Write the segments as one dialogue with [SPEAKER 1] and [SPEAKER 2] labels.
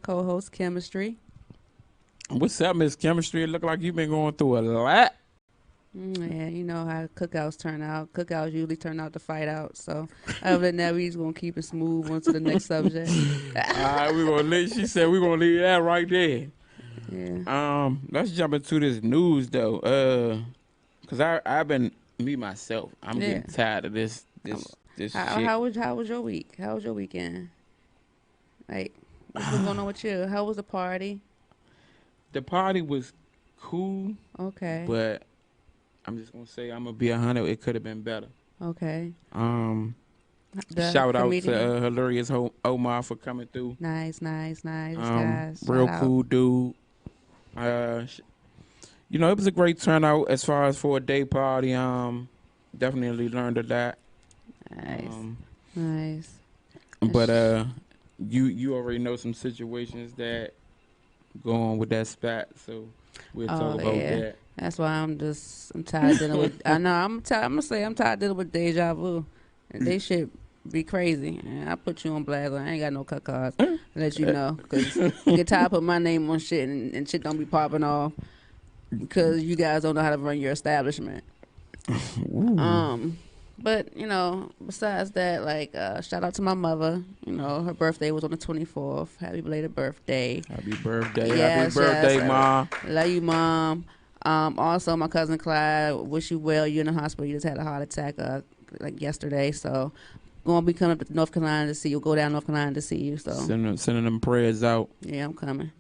[SPEAKER 1] co-host, Chemistry.
[SPEAKER 2] What's up, Miss Chemistry? It look like you've been going through a lot.
[SPEAKER 1] Yeah, you know how cookouts turn out. Cookouts usually turn out to fight out. So other than that, we just gonna keep it smooth on to the next subject.
[SPEAKER 2] She said we're gonna leave that right there.
[SPEAKER 1] Yeah.
[SPEAKER 2] Let's jump into this news though. Cause I've been me myself. I'm
[SPEAKER 1] Yeah.
[SPEAKER 2] getting tired of this shit.
[SPEAKER 1] How was your week? How was your weekend? Like, what's been going on with you? How was the party?
[SPEAKER 2] The party was cool.
[SPEAKER 1] Okay.
[SPEAKER 2] But I'm just gonna say I'm gonna be 100. It could have been better.
[SPEAKER 1] Okay.
[SPEAKER 2] Shout out to Hilarious Omar for coming through.
[SPEAKER 1] Nice, guys.
[SPEAKER 2] Real
[SPEAKER 1] Shout
[SPEAKER 2] cool
[SPEAKER 1] out.
[SPEAKER 2] dude. It was a great turnout as far as for a day party. Definitely learned a lot.
[SPEAKER 1] Nice.
[SPEAKER 2] But you already know some situations that go on with that spot, so we'll talk about that.
[SPEAKER 1] That's why I'm tired of dealing with. I'm gonna say I'm tired of dealing with deja vu. And they shit be crazy. And I put you on blast. I ain't got no cut cards. To let you know, cause you get tired of putting my name on shit and shit don't be popping off because you guys don't know how to run your establishment. But besides that, like shout out to my mother. Her birthday was on the 24th. Happy belated birthday.
[SPEAKER 2] Happy birthday.
[SPEAKER 1] Yes,
[SPEAKER 2] Happy birthday,
[SPEAKER 1] yes.
[SPEAKER 2] Mom.
[SPEAKER 1] Love you, Mom. Also, my cousin Clyde, wish you well. You're in the hospital. You just had a heart attack like yesterday. So, going to be coming up to North Carolina to see you. Go down North Carolina to see you. So
[SPEAKER 2] sending them prayers out.
[SPEAKER 1] Yeah, I'm coming.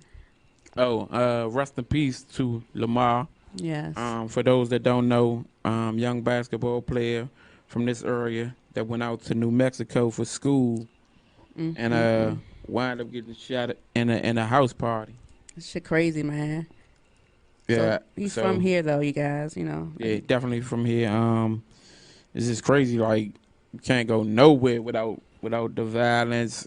[SPEAKER 2] Rest in peace to Lamar.
[SPEAKER 1] Yes.
[SPEAKER 2] For those that don't know, young basketball player from this area that went out to New Mexico for school and wound up getting shot in a house party.
[SPEAKER 1] Shit crazy, man.
[SPEAKER 2] Yeah,
[SPEAKER 1] so he's from here though, you guys.
[SPEAKER 2] Yeah, definitely from here. It's just crazy. Like you can't go nowhere without the violence.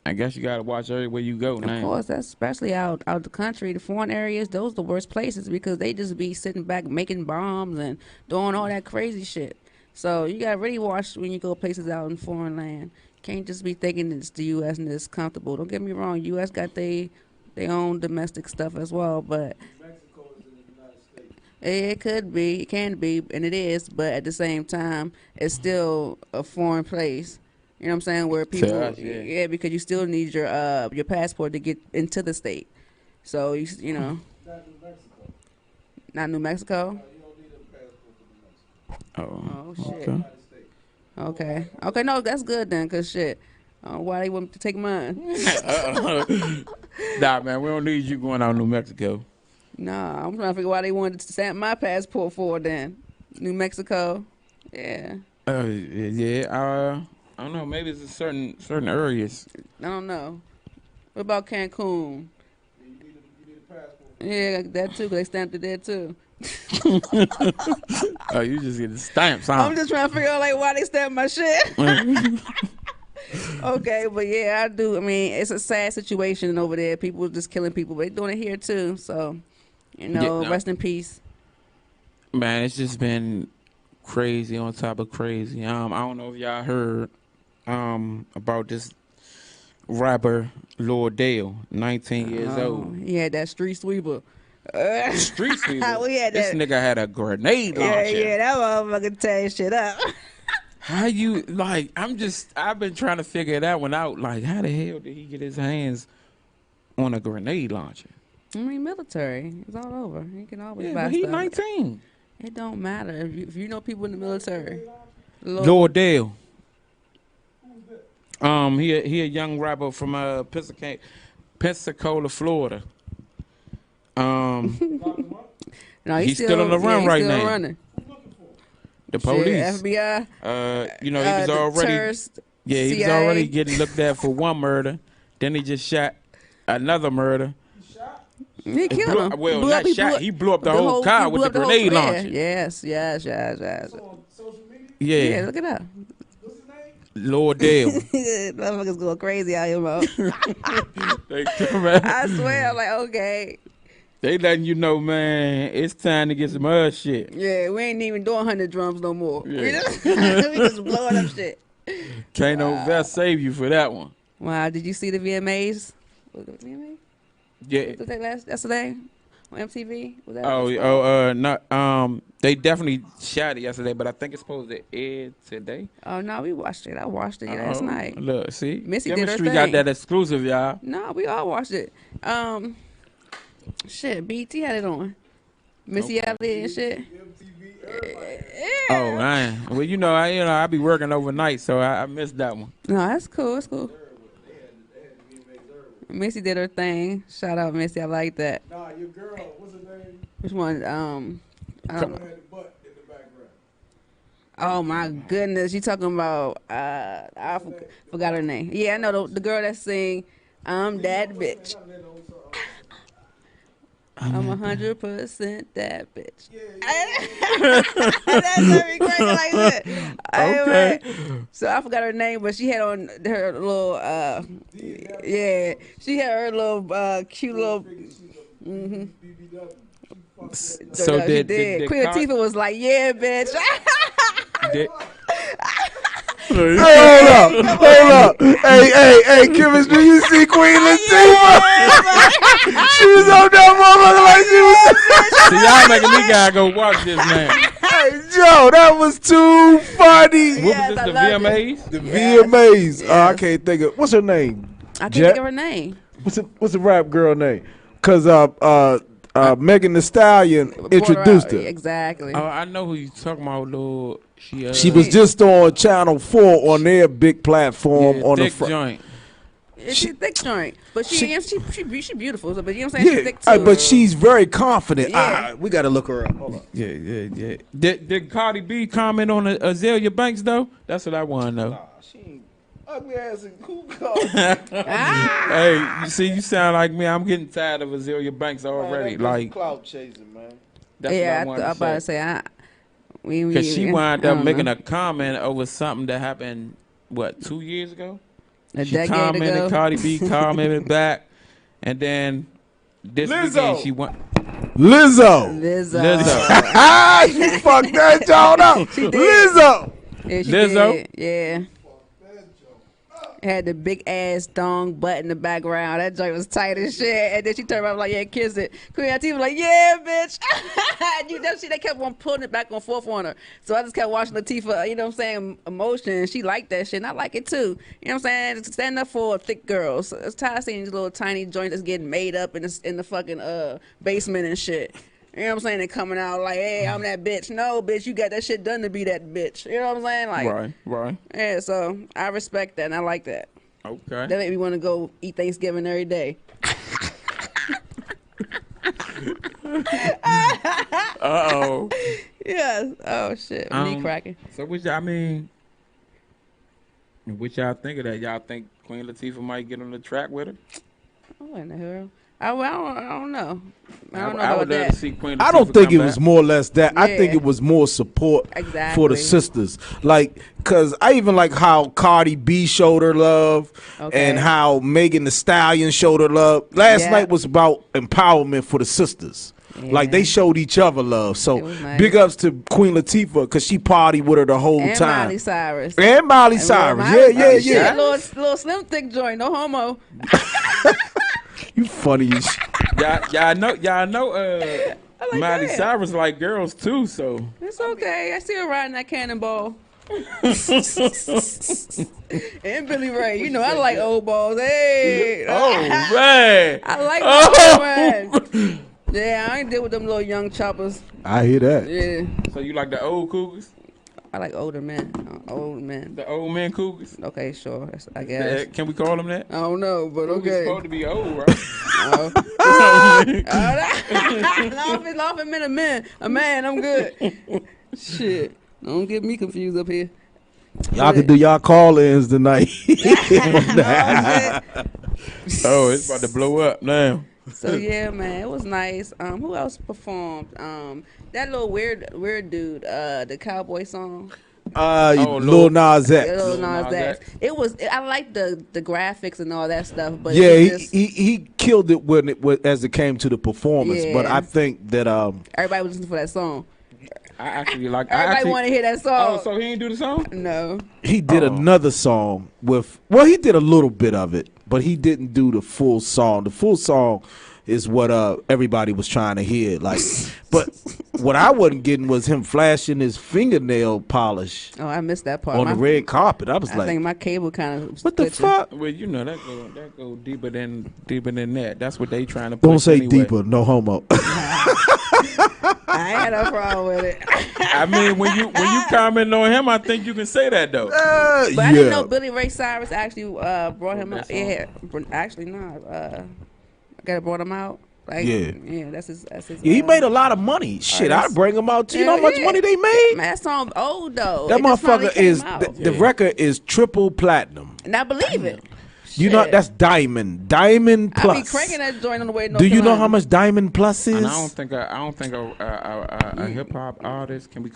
[SPEAKER 2] I guess you gotta watch everywhere you go now.
[SPEAKER 1] Of course, that's especially out the country, the foreign areas. Those are the worst places because they just be sitting back making bombs and doing all that crazy shit. So you gotta really watch when you go places out in foreign land. Can't just be thinking it's the U.S. and it's comfortable. Don't get me wrong, U.S. got their own domestic stuff as well, but
[SPEAKER 3] Mexico is in the United States.
[SPEAKER 1] it could be, it can be, and it is. But at the same time, it's still a foreign place. You know what I'm saying? Where people, yeah, because you still need your passport to get into the state. So you know,
[SPEAKER 3] Not New Mexico.
[SPEAKER 1] Not New Mexico.
[SPEAKER 3] You don't need a passport for New Mexico.
[SPEAKER 1] Oh shit.
[SPEAKER 2] Okay.
[SPEAKER 1] Okay, no, that's good then, cause shit. Why they want me to take mine?
[SPEAKER 2] Nah, man, we don't need you going out New Mexico.
[SPEAKER 1] Nah, I'm trying to figure why they wanted to stamp my passport for then. New Mexico, yeah.
[SPEAKER 2] I don't know. Maybe it's in certain areas.
[SPEAKER 1] I don't know. What about Cancun?
[SPEAKER 3] You need a passport.
[SPEAKER 1] Yeah, that too. 'Cause they stamped it there too.
[SPEAKER 2] Oh, you just get the stamps, huh?
[SPEAKER 1] I'm just trying to figure out like why they stamped my shit. Okay, but yeah, I do. I mean, it's a sad situation over there. People just killing people, but they doing it here too. So, rest in peace.
[SPEAKER 2] Man, it's just been crazy on top of crazy. I don't know if y'all heard about this rapper Lord Dale, 19 years old.
[SPEAKER 1] He had that street sweeper.
[SPEAKER 2] Street sweeper.
[SPEAKER 1] We had
[SPEAKER 2] This
[SPEAKER 1] that.
[SPEAKER 2] nigga had a grenade launcher.
[SPEAKER 1] Yeah, that motherfucker tear shit up.
[SPEAKER 2] How you like? I've been trying to figure that one out. Like, how the hell did he get his hands on a grenade launcher?
[SPEAKER 1] I mean, military. It's all over. You can always buy
[SPEAKER 2] but he
[SPEAKER 1] stuff.
[SPEAKER 2] 19.
[SPEAKER 1] It don't matter if you know people in the military.
[SPEAKER 2] Lord Dale. He a young rapper from Pensacola, Florida.
[SPEAKER 1] No,
[SPEAKER 2] he's still on the run right now.
[SPEAKER 1] Running.
[SPEAKER 2] The police,
[SPEAKER 1] FBI.
[SPEAKER 2] He was already he was already getting looked at for one murder. Then he just shot another murder.
[SPEAKER 1] He killed him.
[SPEAKER 2] Well, not shot. He blew up the whole car with the grenade launcher.
[SPEAKER 1] Yes.
[SPEAKER 3] Social media?
[SPEAKER 1] Yeah, look it up.
[SPEAKER 3] What's his name?
[SPEAKER 2] Lord Dale.
[SPEAKER 1] Motherfuckers going crazy out here, bro.
[SPEAKER 2] Man.
[SPEAKER 1] I swear, I'm like, okay.
[SPEAKER 2] They letting you know, man, it's time to get some other shit.
[SPEAKER 1] Yeah, we ain't even doing 100 drums no more.
[SPEAKER 2] Yeah.
[SPEAKER 1] We just blowing up shit.
[SPEAKER 2] Can't no vest save you for that one.
[SPEAKER 1] Wow, did you see the VMAs Was it VMA?
[SPEAKER 2] Yeah.
[SPEAKER 1] Was that yesterday on MTV? Was that?
[SPEAKER 2] Not. They definitely shot it yesterday, but I think it's supposed to air today.
[SPEAKER 1] Oh no, we watched it. I watched it last night.
[SPEAKER 2] Look, see,
[SPEAKER 1] Missy did her
[SPEAKER 2] Chemistry got
[SPEAKER 1] thing.
[SPEAKER 2] that exclusive, y'all.
[SPEAKER 1] No, we all watched it. Shit, BT had it on. Missy Elliott and shit.
[SPEAKER 2] Oh man, well I be working overnight, so I missed that one.
[SPEAKER 1] No, that's cool. It's cool. Missy did her thing. Shout out Missy. I like that.
[SPEAKER 3] Nah, your girl, what's her name?
[SPEAKER 1] Which one? I don't
[SPEAKER 3] Had
[SPEAKER 1] know.
[SPEAKER 3] the butt in the background.
[SPEAKER 1] Oh my goodness, you talking about? Forgot her name. Yeah, I know the girl that sing "I'm that bitch." I'm 100% that bitch. That's very crazy like that.
[SPEAKER 2] Okay.
[SPEAKER 1] So I forgot her name, but she had on her little, yeah, she had her little cute little. Mm-hmm.
[SPEAKER 2] So
[SPEAKER 1] she
[SPEAKER 2] did
[SPEAKER 1] Queen Latifah was like, "Yeah, bitch."
[SPEAKER 4] Hold up. Hey, Chemistry, you see Queen Latifah? She was on that motherfucker like she was.
[SPEAKER 2] So y'all making me gotta go watch this, man.
[SPEAKER 4] Hey, Joe, that was too funny.
[SPEAKER 2] What
[SPEAKER 1] Yes,
[SPEAKER 2] was
[SPEAKER 1] I
[SPEAKER 2] this, the
[SPEAKER 1] loved
[SPEAKER 2] VMAs?
[SPEAKER 4] The
[SPEAKER 1] Yes.
[SPEAKER 4] VMAs. I
[SPEAKER 1] Yes.
[SPEAKER 4] can't think of what's her name.
[SPEAKER 1] I can't
[SPEAKER 4] Jet?
[SPEAKER 1] think of her name.
[SPEAKER 4] What's the rap girl name? Cause Megan Thee Stallion introduced her.
[SPEAKER 1] Exactly.
[SPEAKER 2] Oh, I know who you talking about, Lord.
[SPEAKER 4] She was just on Channel 4 on their big platform on the
[SPEAKER 2] thick joint.
[SPEAKER 1] She's a thick joint, but she beautiful. So, but you know what I'm saying?
[SPEAKER 4] Yeah,
[SPEAKER 1] She's thick too.
[SPEAKER 4] but she's very confident.
[SPEAKER 1] Yeah.
[SPEAKER 4] We gotta look her up. Hold on.
[SPEAKER 2] Yeah. Did Cardi B comment on Azalea Banks though? That's what I want to know.
[SPEAKER 4] She ain't ugly ass and cool car.
[SPEAKER 2] Hey, you see, you sound like me. I'm getting tired of Azalea Banks already. Like,
[SPEAKER 4] clout chasing, man.
[SPEAKER 2] that's
[SPEAKER 1] Yeah,
[SPEAKER 2] what I
[SPEAKER 1] I'm
[SPEAKER 2] want
[SPEAKER 1] about
[SPEAKER 2] to
[SPEAKER 1] to
[SPEAKER 2] say.
[SPEAKER 1] say.
[SPEAKER 2] Because she wound
[SPEAKER 1] I
[SPEAKER 2] up
[SPEAKER 1] don't
[SPEAKER 2] making
[SPEAKER 1] know.
[SPEAKER 2] a comment over something that happened, 2 years ago?
[SPEAKER 1] A
[SPEAKER 2] She
[SPEAKER 1] decade
[SPEAKER 2] commented,
[SPEAKER 1] ago.
[SPEAKER 2] Cardi B commented back, and then this weekend she went.
[SPEAKER 4] Lizzo.
[SPEAKER 1] Lizzo.
[SPEAKER 4] She fucked that joint up.
[SPEAKER 1] She did.
[SPEAKER 4] Lizzo.
[SPEAKER 1] Yeah, she
[SPEAKER 2] Lizzo?
[SPEAKER 1] did. Yeah. Had the big ass thong butt in the background. That joint was tight as shit. And then she turned around like, "Yeah, kiss it." Queen Latifah was like, "Yeah, bitch." You know, they kept on pulling it back and forth on her. So I just kept watching Latifah, you know what I'm saying, emotion. She liked that shit, and I like it too. You know what I'm saying? Just stand up for thick girls. So it's tired of seeing these little tiny joints that's getting made up in the fucking basement and shit. You know what I'm saying? They coming out like, "Hey, I'm that bitch." No, bitch, you got that shit done to be that bitch. You know what I'm saying? Like,
[SPEAKER 2] Right.
[SPEAKER 1] yeah, so I respect that and I like that.
[SPEAKER 2] Okay.
[SPEAKER 1] That made me want to go eat Thanksgiving every day.
[SPEAKER 2] Uh-oh.
[SPEAKER 1] Yes. Oh shit. Me cracking.
[SPEAKER 2] So what y'all think of that? Y'all think Queen Latifah might get on the track with her?
[SPEAKER 1] Oh, in the hell. I don't know. I don't know
[SPEAKER 2] I
[SPEAKER 1] about
[SPEAKER 2] would love
[SPEAKER 1] that.
[SPEAKER 2] to see Queen Latifah
[SPEAKER 4] I don't think
[SPEAKER 2] come
[SPEAKER 4] it
[SPEAKER 2] back.
[SPEAKER 4] was more or less that. I think
[SPEAKER 1] Yeah.
[SPEAKER 4] it was more support for
[SPEAKER 1] Exactly.
[SPEAKER 4] the sisters. Like, cause I even like how Cardi B showed her love
[SPEAKER 1] Okay.
[SPEAKER 4] and how Megan Thee Stallion showed her love. Last
[SPEAKER 1] Yeah.
[SPEAKER 4] night was about empowerment for the sisters. Like they
[SPEAKER 1] Yeah.
[SPEAKER 4] showed each other love. So
[SPEAKER 1] It was nice.
[SPEAKER 4] big ups to Queen Latifah cause she partied with her the whole
[SPEAKER 1] And
[SPEAKER 4] time.
[SPEAKER 1] Miley Cyrus.
[SPEAKER 4] And Miley
[SPEAKER 1] And
[SPEAKER 4] Cyrus.
[SPEAKER 1] Miley-
[SPEAKER 4] Yeah.
[SPEAKER 1] Shit, little slim thick joint. No homo.
[SPEAKER 4] You funny as shit.
[SPEAKER 2] Y'all know
[SPEAKER 1] like
[SPEAKER 2] Miley
[SPEAKER 1] that.
[SPEAKER 2] Cyrus like girls too, so
[SPEAKER 1] It's okay. I see her riding that cannonball. And Billy Ray. You know I like old balls. Hey.
[SPEAKER 2] man.
[SPEAKER 1] I like my old man. Yeah, I ain't deal with them little young choppers.
[SPEAKER 4] I hear that.
[SPEAKER 1] Yeah.
[SPEAKER 2] So you like the old cougars?
[SPEAKER 1] I like older men. Old men.
[SPEAKER 2] The old men cougers?
[SPEAKER 1] Okay, sure. I guess.
[SPEAKER 2] Can we call them that?
[SPEAKER 1] I don't know, but
[SPEAKER 2] Cougars
[SPEAKER 1] okay.
[SPEAKER 2] supposed to be old, right?
[SPEAKER 1] No, if it's off a minute, a man, I'm good. Shit. Don't get me confused up here.
[SPEAKER 4] Y'all can do y'all call-ins tonight.
[SPEAKER 2] Oh, it's about to blow up now.
[SPEAKER 1] So yeah, man, it was nice. Who else performed? That little weird dude, the cowboy song.
[SPEAKER 4] Lil Nas X.
[SPEAKER 1] Lil
[SPEAKER 2] Lil
[SPEAKER 1] Nas
[SPEAKER 2] Nas
[SPEAKER 1] X.
[SPEAKER 2] X.
[SPEAKER 1] It was. I like the graphics and all that stuff, but
[SPEAKER 4] Yeah,
[SPEAKER 1] it just,
[SPEAKER 4] he killed it when as it came to the performance. But
[SPEAKER 1] Yeah.
[SPEAKER 4] I think that
[SPEAKER 1] everybody was listening for that song.
[SPEAKER 2] I actually like.
[SPEAKER 1] Everybody want to hear that song.
[SPEAKER 2] Oh, so he ain't do the song?
[SPEAKER 1] No.
[SPEAKER 4] he did another song with. Well, he did a little bit of it, but he didn't do the full song. The full song is what everybody was trying to hear. Like, but what I wasn't getting was him flashing his fingernail polish
[SPEAKER 1] Oh, I missed that part.
[SPEAKER 4] on the red carpet. I was
[SPEAKER 1] I
[SPEAKER 4] like,
[SPEAKER 1] think my cable kind of
[SPEAKER 4] what the fuck?
[SPEAKER 2] Well, you know that go deeper than that. That's what they trying to push.
[SPEAKER 4] Don't say
[SPEAKER 2] anyway.
[SPEAKER 4] deeper, no homo.
[SPEAKER 1] I ain't had no problem with it.
[SPEAKER 2] I mean, when you comment on him, I think you can say that though.
[SPEAKER 1] But I didn't know Billy Ray Cyrus actually brought him
[SPEAKER 2] that
[SPEAKER 1] up.
[SPEAKER 2] song?
[SPEAKER 1] Yeah, actually not. I gotta brought him out. Like,
[SPEAKER 4] Yeah.
[SPEAKER 1] That's his.
[SPEAKER 4] Yeah, he made a lot of money. Shit, I'd bring him out too. You know how much money they made?
[SPEAKER 1] Man, that song old though.
[SPEAKER 4] That
[SPEAKER 1] It just finally
[SPEAKER 4] motherfucker
[SPEAKER 1] came
[SPEAKER 4] is
[SPEAKER 1] out.
[SPEAKER 4] the record is triple platinum.
[SPEAKER 1] And I believe it.
[SPEAKER 4] You know
[SPEAKER 1] Shit.
[SPEAKER 4] that's diamond
[SPEAKER 1] I
[SPEAKER 4] plus.
[SPEAKER 1] be cranking that joint on the way to North
[SPEAKER 4] Do you know
[SPEAKER 1] Carolina.
[SPEAKER 4] how much diamond plus is?
[SPEAKER 2] And I don't think a hip hop artist can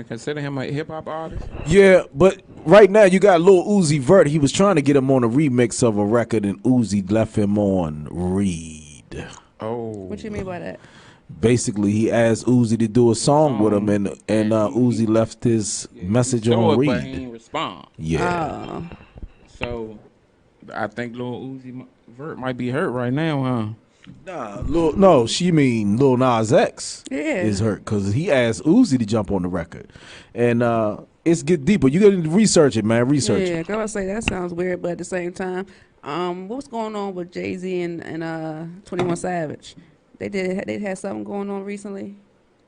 [SPEAKER 2] consider him a hip hop artist.
[SPEAKER 4] Yeah, but right now you got Lil Uzi Vert. He was trying to get him on a remix of a record, and Uzi left him on read.
[SPEAKER 2] Oh,
[SPEAKER 1] What you mean by that?
[SPEAKER 4] Basically, he asked Uzi to do a song with him, and Uzi left his message on
[SPEAKER 2] but he
[SPEAKER 4] read.
[SPEAKER 2] didn't respond.
[SPEAKER 4] Yeah.
[SPEAKER 1] Oh.
[SPEAKER 2] So I think Lil Uzi Vert might be hurt right now, huh?
[SPEAKER 4] Nah, no, she mean Lil Nas X
[SPEAKER 1] Yeah.
[SPEAKER 4] is hurt because he asked Uzi to jump on the record, and it's get deeper. You got to research it, man. Research
[SPEAKER 1] Yeah,
[SPEAKER 4] it.
[SPEAKER 1] I was say that sounds weird, but at the same time, what's going on with Jay-Z and 21 Savage? They had something going on recently.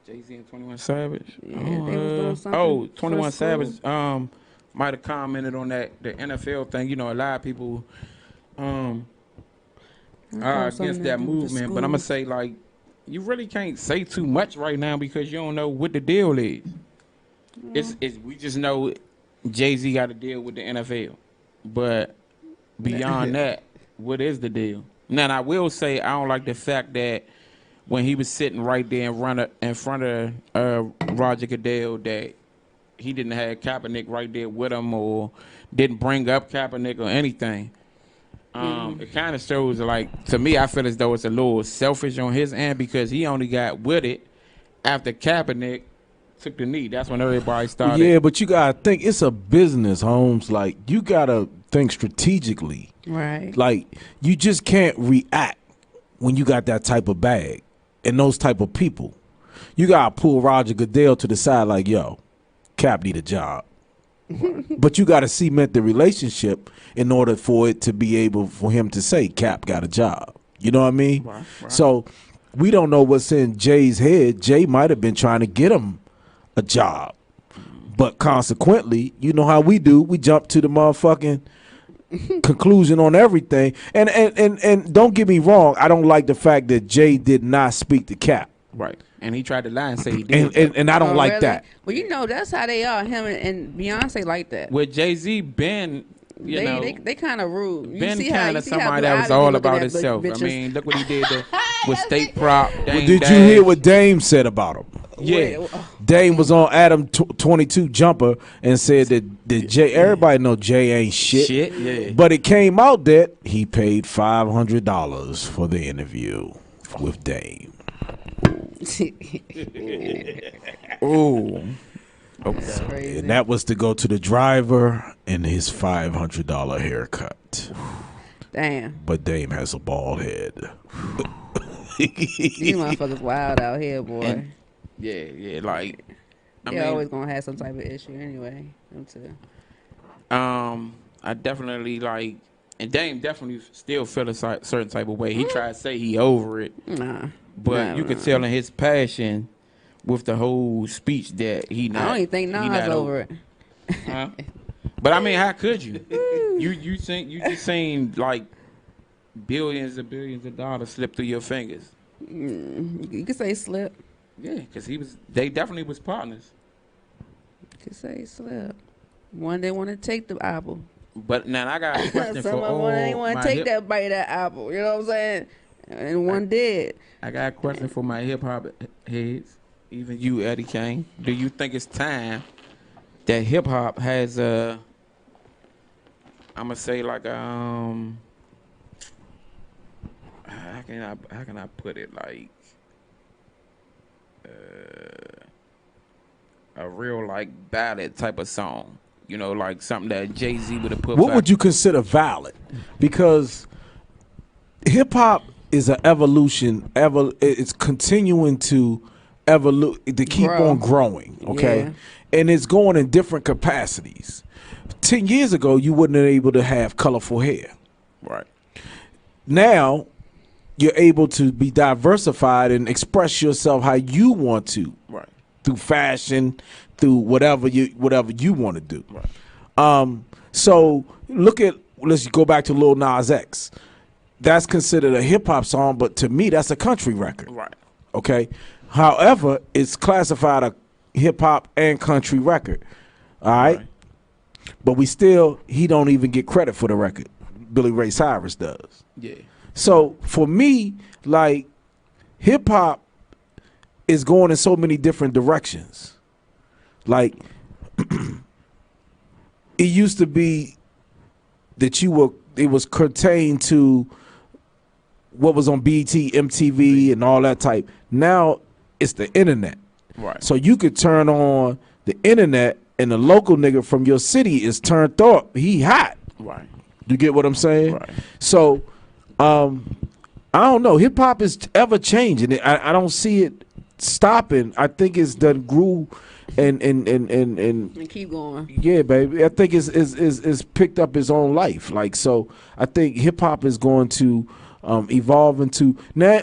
[SPEAKER 2] Jay-Z and 21 Savage.
[SPEAKER 1] Yeah, they was doing something
[SPEAKER 2] 21
[SPEAKER 1] for
[SPEAKER 2] Savage.
[SPEAKER 1] school.
[SPEAKER 2] Might have commented on the NFL thing. You know, a lot of people are against that movement, but I'm gonna say like you really can't say too much right now because you don't know what the deal is. It's we just know Jay-Z got to deal with the NFL, but beyond that, what is the deal? Now, I will say I don't like the fact that when he was sitting right there in front of Roger Goodell that he didn't have Kaepernick right there with him or didn't bring up Kaepernick or anything. It kind of shows, like, to me, I feel as though it's a little selfish on his end because he only got with it after Kaepernick took the knee. That's when everybody started.
[SPEAKER 4] Yeah, but you gotta think it's a business, Holmes. Like you gotta think strategically.
[SPEAKER 1] Right.
[SPEAKER 4] Like you just can't react when you got that type of bag and those type of people. You gotta pull Roger Goodell to the side, like, yo, Cap need a job. But you gotta cement the relationship in order for it to be able for him to say Cap got a job. You know what I mean?
[SPEAKER 2] Right.
[SPEAKER 4] So we don't know what's in Jay's head. Jay might have been trying to get him a job. But consequently, you know how we do. We jump to the motherfucking conclusion on everything. And don't get me wrong, I don't like the fact that Jay did not speak to Cap.
[SPEAKER 2] Right. And he tried to lie and say he did.
[SPEAKER 4] And I don't like
[SPEAKER 1] really?
[SPEAKER 4] that.
[SPEAKER 1] Well, you know that's how they are. Him and Beyonce like that.
[SPEAKER 2] With Jay-Z, Ben,
[SPEAKER 1] They kind of rude. You
[SPEAKER 2] Ben
[SPEAKER 1] see how
[SPEAKER 2] kind of
[SPEAKER 1] Blue
[SPEAKER 2] somebody that was
[SPEAKER 1] Ivy be
[SPEAKER 2] all
[SPEAKER 1] looking
[SPEAKER 2] about
[SPEAKER 1] at
[SPEAKER 2] himself. I
[SPEAKER 1] bitches.
[SPEAKER 2] mean, look what he did with State Prop. Dame
[SPEAKER 4] Did you
[SPEAKER 2] Dash.
[SPEAKER 4] hear what Dame said about him?
[SPEAKER 2] Yeah.
[SPEAKER 4] Dame was on Adam 22 Jumper and said that Jay. Everybody know Jay ain't shit.
[SPEAKER 2] Yeah.
[SPEAKER 4] But it came out that he paid $500 for the interview with Dame.
[SPEAKER 2] Ooh.
[SPEAKER 1] That's
[SPEAKER 2] Okay.
[SPEAKER 1] crazy.
[SPEAKER 4] And that was to go to the driver and his $500 haircut.
[SPEAKER 1] Damn.
[SPEAKER 4] But Dame has a bald head.
[SPEAKER 1] These motherfuckers wild out here, boy.
[SPEAKER 2] And- Yeah, like
[SPEAKER 1] They always gonna have some type of issue anyway. Them two.
[SPEAKER 2] I definitely like, and Dame definitely still feel a certain type of way. He tried to say he over it,
[SPEAKER 1] Nah.
[SPEAKER 2] but you could tell in his passion with the whole speech that he not.
[SPEAKER 1] I don't even think
[SPEAKER 2] he
[SPEAKER 1] Nas
[SPEAKER 2] not
[SPEAKER 1] over it.
[SPEAKER 2] Huh? But I mean, how could you? you just seen like billions and billions of dollars slip through your fingers.
[SPEAKER 1] You could say slip.
[SPEAKER 2] Yeah, because they definitely was partners.
[SPEAKER 1] You could say slip. One they want to take the apple.
[SPEAKER 2] But now I got a question for
[SPEAKER 1] Some of
[SPEAKER 2] all
[SPEAKER 1] them ain't want
[SPEAKER 2] my
[SPEAKER 1] to take
[SPEAKER 2] hip-
[SPEAKER 1] that bite of that apple. You know what I'm saying? And one did.
[SPEAKER 2] I got a question for my hip hop heads, even you, Eddie Kane. Do you think it's time that hip hop has a, I'm gonna say like how can I put it, like a real like ballad type of song? you know, like something that Jay-Z would have put.
[SPEAKER 4] What would you consider valid? Because hip hop is an evolution. It's continuing to to keep
[SPEAKER 1] Grow.
[SPEAKER 4] on growing. Okay,
[SPEAKER 1] Yeah.
[SPEAKER 4] and it's going in different capacities. 10 years ago, you wouldn't have been able to have colorful hair.
[SPEAKER 2] Right.
[SPEAKER 4] Now, you're able to be diversified and express yourself how you want to.
[SPEAKER 2] Right.
[SPEAKER 4] Through fashion, through whatever you want to do.
[SPEAKER 2] Right.
[SPEAKER 4] So let's go back to Lil Nas X. That's considered a hip hop song, but to me, that's a country record.
[SPEAKER 2] Right.
[SPEAKER 4] Okay. However, it's classified a hip hop and country record. All right. But he don't even get credit for the record. Billy Ray Cyrus does.
[SPEAKER 2] Yeah.
[SPEAKER 4] So for me, like, hip hop is going in so many different directions. Like, it used to be that it was contained to what was on BT, MTV, and all that type. Now it's the internet.
[SPEAKER 2] Right.
[SPEAKER 4] So you could turn on the internet and the local nigga from your city is turned up. He hot.
[SPEAKER 2] Right.
[SPEAKER 4] You get what I'm saying?
[SPEAKER 2] Right.
[SPEAKER 4] So, I don't know. Hip hop is ever changing. I don't see it stopping. I think it's done grew and
[SPEAKER 1] keep going.
[SPEAKER 4] yeah, baby. I think it's picked up its own life. Like, so I think hip hop is going to evolve into now.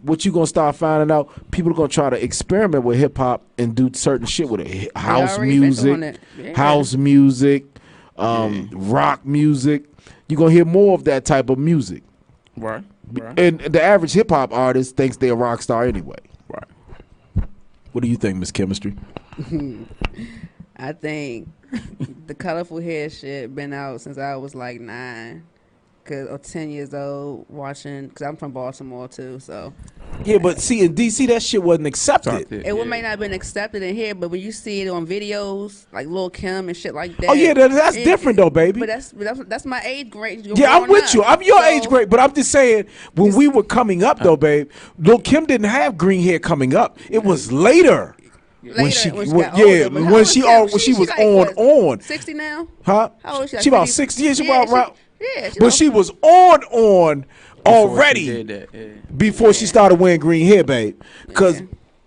[SPEAKER 4] What you gonna start finding out? People are gonna try to experiment with hip hop and do certain shit with it. House
[SPEAKER 1] already been doing
[SPEAKER 4] music,
[SPEAKER 1] it. Yeah.
[SPEAKER 4] house music, rock music. You're gonna hear more of that type of music.
[SPEAKER 2] Right. Right.
[SPEAKER 4] And the average hip hop artist thinks they're a rock star anyway.
[SPEAKER 2] Right.
[SPEAKER 4] What do you think, Miss Chemistry?
[SPEAKER 1] I think the colorful hair shit been out since I was like 9. Or 10 years old watching, because I'm from Baltimore too, so.
[SPEAKER 4] Yeah, but see, in DC, that shit wasn't accepted.
[SPEAKER 1] It may not have been accepted in here, but when you see it on videos, like Lil' Kim and shit like that.
[SPEAKER 4] Oh, yeah, that's different though, baby.
[SPEAKER 1] But that's my age grade.
[SPEAKER 4] Yeah, I'm with you. I'm your age grade, but I'm just saying, when we were coming up though, babe, Lil' Kim didn't have green hair coming up. It was later. When she was
[SPEAKER 1] like
[SPEAKER 4] on.
[SPEAKER 1] 60 now?
[SPEAKER 4] Huh?
[SPEAKER 1] How old is she? Like
[SPEAKER 4] She about
[SPEAKER 1] 50?
[SPEAKER 4] 60 years. She
[SPEAKER 1] Yeah,
[SPEAKER 4] about around.
[SPEAKER 1] Yeah,
[SPEAKER 4] But she was on already
[SPEAKER 2] She did that, yeah.
[SPEAKER 4] before she started wearing green hair, babe. Because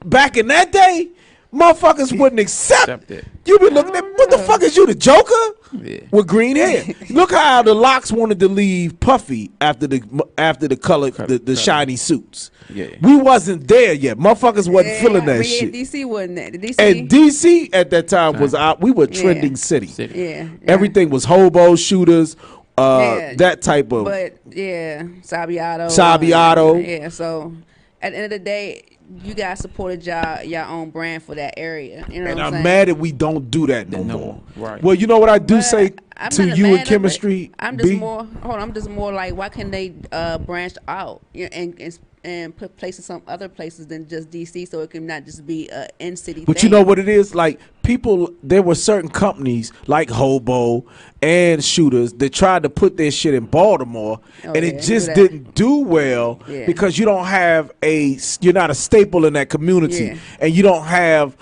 [SPEAKER 4] back in that day, motherfuckers wouldn't accept
[SPEAKER 2] it.
[SPEAKER 4] You been looking at what the fuck is you, the Joker?
[SPEAKER 2] Yeah.
[SPEAKER 4] With green hair. Look how the Locks wanted to leave Puffy after the color, the shiny suits.
[SPEAKER 2] Yeah.
[SPEAKER 4] We wasn't there yet. Motherfuckers wasn't feeling that shit.
[SPEAKER 1] DC wasn't that. DC?
[SPEAKER 4] And DC at that time was out. We were trending city.
[SPEAKER 1] Yeah.
[SPEAKER 4] Everything was hobo shooters. That type of.
[SPEAKER 1] But yeah, Sabiato. Yeah. So at the end of the day, you guys supported your own brand for that area. You know
[SPEAKER 4] and
[SPEAKER 1] what
[SPEAKER 4] I'm
[SPEAKER 1] saying?
[SPEAKER 4] mad that we don't do that no more.
[SPEAKER 2] Right.
[SPEAKER 4] Well, you know what I do
[SPEAKER 1] But
[SPEAKER 4] say
[SPEAKER 1] I'm
[SPEAKER 4] to
[SPEAKER 1] not
[SPEAKER 4] you
[SPEAKER 1] mad
[SPEAKER 4] and
[SPEAKER 1] of it.
[SPEAKER 4] Chemistry.
[SPEAKER 1] I'm just
[SPEAKER 4] B?
[SPEAKER 1] more. Hold on. I'm just more like, why can they branch out and put places some other places than just DC, so it can not just be a in city.
[SPEAKER 4] But you know what it is? Like, people, there were certain companies like Hobo and Shooters that tried to put their shit in Baltimore, and it just didn't do well because you don't have you're not a staple in that community, and you don't have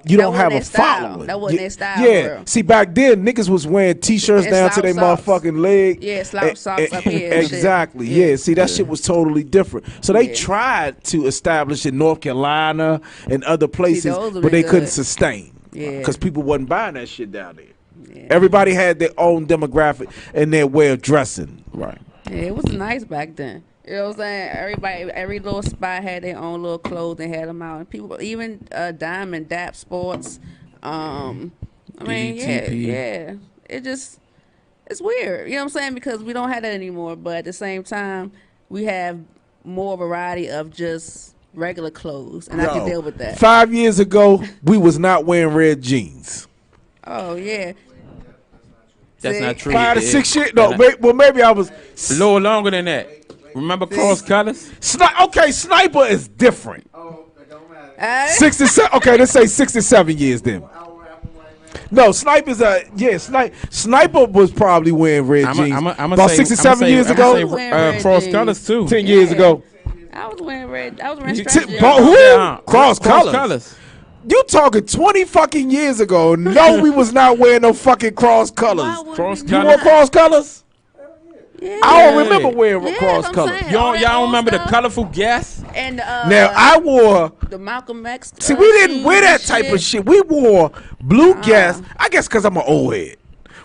[SPEAKER 4] you don't have a following.
[SPEAKER 1] That wasn't their style.
[SPEAKER 4] Yeah.
[SPEAKER 1] Bro.
[SPEAKER 4] See, back then niggas was wearing t-shirts
[SPEAKER 1] And
[SPEAKER 4] down to their
[SPEAKER 1] slouch socks.
[SPEAKER 4] motherfucking leg.
[SPEAKER 1] Yeah, slouch socks up here. and shit.
[SPEAKER 4] Exactly. Yeah. See, that shit was totally different. So they tried to establish in North Carolina and other places, but they couldn't sustain.
[SPEAKER 1] Yeah.
[SPEAKER 4] Because people wasn't buying that shit down there. Yeah. Everybody had their own demographic and their way of dressing.
[SPEAKER 2] Right.
[SPEAKER 1] Yeah, it was nice back then. You know what I'm saying? Every little spot had their own little clothes and had them out. And people, even Diamond, DAP Sports. I mean, yeah. It's weird. You know what I'm saying? Because we don't have that anymore. But at the same time, we have more variety of just regular clothes. And I can deal with that.
[SPEAKER 4] 5 years ago, we was not wearing red jeans.
[SPEAKER 1] Oh, yeah.
[SPEAKER 2] That's not true.
[SPEAKER 4] 5 to 6 years? No, well, maybe I was...
[SPEAKER 2] A little longer than that. Remember Cross Colors?
[SPEAKER 4] Okay, Sniper is different.
[SPEAKER 3] Oh, that don't matter.
[SPEAKER 4] 67. Okay, let's say 67 years then. No, Sniper's Sniper was probably wearing red jeans about 67 years ago.
[SPEAKER 2] Cross Colors too.
[SPEAKER 4] 10 years ago.
[SPEAKER 1] I was wearing red. I was wearing
[SPEAKER 4] Who? Cross Colors. You talking 20 fucking years ago? No, we was not wearing no fucking cross colors.
[SPEAKER 1] Why would
[SPEAKER 2] Cross
[SPEAKER 1] we
[SPEAKER 4] You
[SPEAKER 2] colors?
[SPEAKER 4] wore cross colors?
[SPEAKER 1] Yeah.
[SPEAKER 4] I don't remember wearing
[SPEAKER 1] Yeah,
[SPEAKER 4] cross
[SPEAKER 1] that's what I'm
[SPEAKER 4] colors.
[SPEAKER 1] saying.
[SPEAKER 2] Y'all,
[SPEAKER 1] All that
[SPEAKER 2] y'all
[SPEAKER 1] old
[SPEAKER 2] remember the
[SPEAKER 1] stuff.
[SPEAKER 2] colorful gas?
[SPEAKER 1] And
[SPEAKER 4] Now I wore.
[SPEAKER 1] the Malcolm X.
[SPEAKER 4] See, we didn't wear that
[SPEAKER 1] shoes
[SPEAKER 4] type
[SPEAKER 1] and
[SPEAKER 4] of shit. We wore blue gas. I guess because I'm an old head.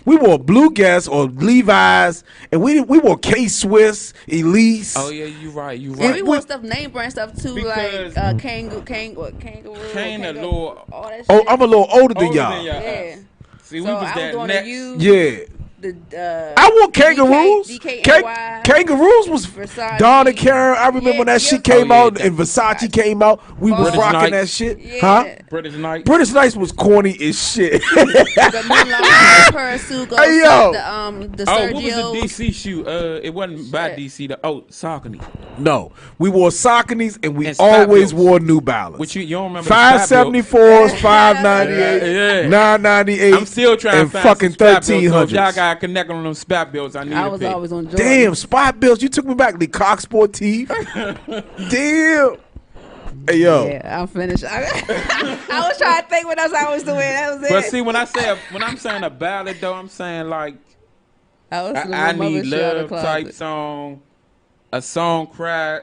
[SPEAKER 4] We wore blue gas or Levi's, and we wore K Swiss, Elise.
[SPEAKER 2] Oh yeah, you right. You
[SPEAKER 1] Yeah, we
[SPEAKER 2] right.
[SPEAKER 1] wore stuff, name brand stuff too,
[SPEAKER 2] Because-
[SPEAKER 1] like kangaroo,
[SPEAKER 2] Kane a little
[SPEAKER 1] all that shit.
[SPEAKER 4] Oh, I'm a little older than
[SPEAKER 2] older
[SPEAKER 4] y'all.
[SPEAKER 2] than y'all.
[SPEAKER 1] Yeah.
[SPEAKER 2] See, we
[SPEAKER 1] So
[SPEAKER 2] was
[SPEAKER 1] I was
[SPEAKER 2] that
[SPEAKER 1] doing
[SPEAKER 2] next.
[SPEAKER 1] you.
[SPEAKER 4] Yeah.
[SPEAKER 1] The
[SPEAKER 4] I wore kangaroos.
[SPEAKER 1] DKNY.
[SPEAKER 4] Kangaroos was
[SPEAKER 1] Versace.
[SPEAKER 4] Donna Karen. I remember
[SPEAKER 1] Yeah,
[SPEAKER 4] when that
[SPEAKER 1] yeah.
[SPEAKER 4] shit came
[SPEAKER 2] Oh, yeah,
[SPEAKER 4] out
[SPEAKER 2] that-
[SPEAKER 4] and Versace came out. We was
[SPEAKER 1] British
[SPEAKER 4] rocking that
[SPEAKER 2] Knights.
[SPEAKER 4] shit.
[SPEAKER 1] Yeah.
[SPEAKER 4] Huh?
[SPEAKER 2] British Knight.
[SPEAKER 4] British Knights was corny as shit.
[SPEAKER 1] The Mulan Parasuco.
[SPEAKER 4] Hey, yo.
[SPEAKER 1] The
[SPEAKER 2] Oh,
[SPEAKER 1] Sergio.
[SPEAKER 2] what was the DC shoe? It wasn't by
[SPEAKER 1] Shit.
[SPEAKER 2] DC. The Saucony.
[SPEAKER 4] No, we wore Sauconys and we
[SPEAKER 2] And Spy
[SPEAKER 4] always
[SPEAKER 2] Bills.
[SPEAKER 4] wore New Balance.
[SPEAKER 2] Which you don't remember? the Spy Bill?
[SPEAKER 4] 574s, 598,
[SPEAKER 2] Yeah.
[SPEAKER 4] 998.
[SPEAKER 2] I'm still trying
[SPEAKER 4] and
[SPEAKER 2] to find
[SPEAKER 4] fucking
[SPEAKER 2] some Spy Bills, so if
[SPEAKER 4] 1300s.
[SPEAKER 2] y'all got to connect on them Spy Bills, I need
[SPEAKER 1] I
[SPEAKER 2] a
[SPEAKER 1] was
[SPEAKER 2] pick.
[SPEAKER 1] always on Jordan.
[SPEAKER 4] Damn, Spot Bills, you took me back. The Cox Sportif. Damn. Hey, yo.
[SPEAKER 1] Yeah, I'm finished. I was trying to think what else I was doing. That was it.
[SPEAKER 2] But see, when I'm saying a ballad though, I'm saying like
[SPEAKER 1] I was in
[SPEAKER 2] I
[SPEAKER 1] my
[SPEAKER 2] need
[SPEAKER 1] mother's shit out of
[SPEAKER 2] love
[SPEAKER 1] the
[SPEAKER 2] type
[SPEAKER 1] closet.
[SPEAKER 2] song, a song cry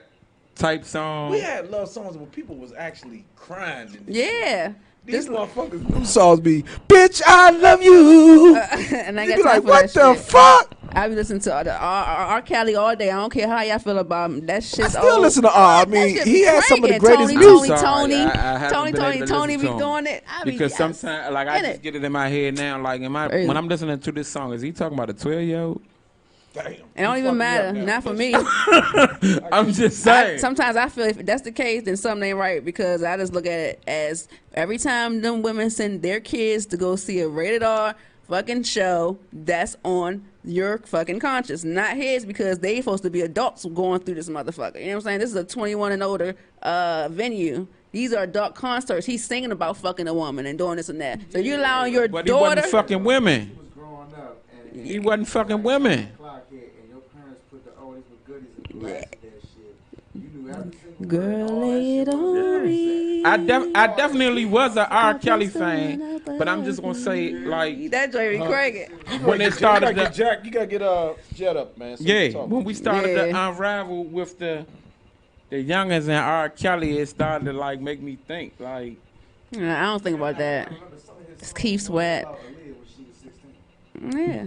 [SPEAKER 2] type song.
[SPEAKER 4] We had love songs where people was actually crying.
[SPEAKER 1] Yeah.
[SPEAKER 4] These motherfuckers, new songs be, bitch, I love you.
[SPEAKER 1] And I
[SPEAKER 4] You
[SPEAKER 1] got
[SPEAKER 4] be
[SPEAKER 1] time
[SPEAKER 4] like,
[SPEAKER 1] for
[SPEAKER 4] what
[SPEAKER 1] that
[SPEAKER 4] the
[SPEAKER 1] shit.
[SPEAKER 4] fuck?
[SPEAKER 1] I be listening to the R. Kelly all day. I don't care how y'all feel about him. That shit's
[SPEAKER 4] I still
[SPEAKER 1] old.
[SPEAKER 4] listen to R. I
[SPEAKER 1] That
[SPEAKER 4] mean,
[SPEAKER 1] shit
[SPEAKER 4] he
[SPEAKER 1] be
[SPEAKER 4] had some of the
[SPEAKER 1] cranking.
[SPEAKER 4] greatest
[SPEAKER 1] Tony,
[SPEAKER 4] music.
[SPEAKER 1] Tony,
[SPEAKER 2] I haven't
[SPEAKER 1] Tony,
[SPEAKER 2] been
[SPEAKER 1] Tony,
[SPEAKER 2] able to
[SPEAKER 1] Tony
[SPEAKER 2] listen
[SPEAKER 1] be
[SPEAKER 2] to him.
[SPEAKER 1] doing it. I be
[SPEAKER 2] Because sometimes, like, I
[SPEAKER 1] in
[SPEAKER 2] just
[SPEAKER 1] it.
[SPEAKER 2] get it in my head now. Like,
[SPEAKER 1] Crazy.
[SPEAKER 2] when I'm listening to this song, is he talking about a 12-year-old?
[SPEAKER 4] Damn.
[SPEAKER 1] It don't even matter. Not for me.
[SPEAKER 2] I'm just saying.
[SPEAKER 1] Sometimes I feel if that's the case, then something ain't right because I just look at it as every time them women send their kids to go see a rated R fucking show, that's on your fucking conscience, not his, because they supposed to be adults going through this motherfucker. You know what I'm saying? This is a 21 and older venue. These are adult concerts. He's singing about fucking a woman and doing this and that. So you allowing your
[SPEAKER 2] But he
[SPEAKER 1] daughter?
[SPEAKER 2] wasn't fucking women.
[SPEAKER 3] was growing up and
[SPEAKER 2] He wasn't fucking women.
[SPEAKER 3] clock it and your parents put the oldies with goodies and blasted that shit. You knew every single
[SPEAKER 1] Girl,
[SPEAKER 3] word, all that
[SPEAKER 1] lay
[SPEAKER 3] shit
[SPEAKER 1] it
[SPEAKER 3] was
[SPEAKER 1] on
[SPEAKER 3] there.
[SPEAKER 1] me.
[SPEAKER 2] I definitely was a R. Kelly fan, but I'm just gonna say like
[SPEAKER 1] That joint be cranking.
[SPEAKER 2] when it started,
[SPEAKER 4] Jack, you gotta get Jet up, man.
[SPEAKER 2] when we started to
[SPEAKER 1] Yeah.
[SPEAKER 2] unravel with the youngins and R. Kelly, it started to like make me think like,
[SPEAKER 1] I don't think about that. It's Keith Sweat.
[SPEAKER 3] About Aaliyah when she was 16.
[SPEAKER 1] Yeah.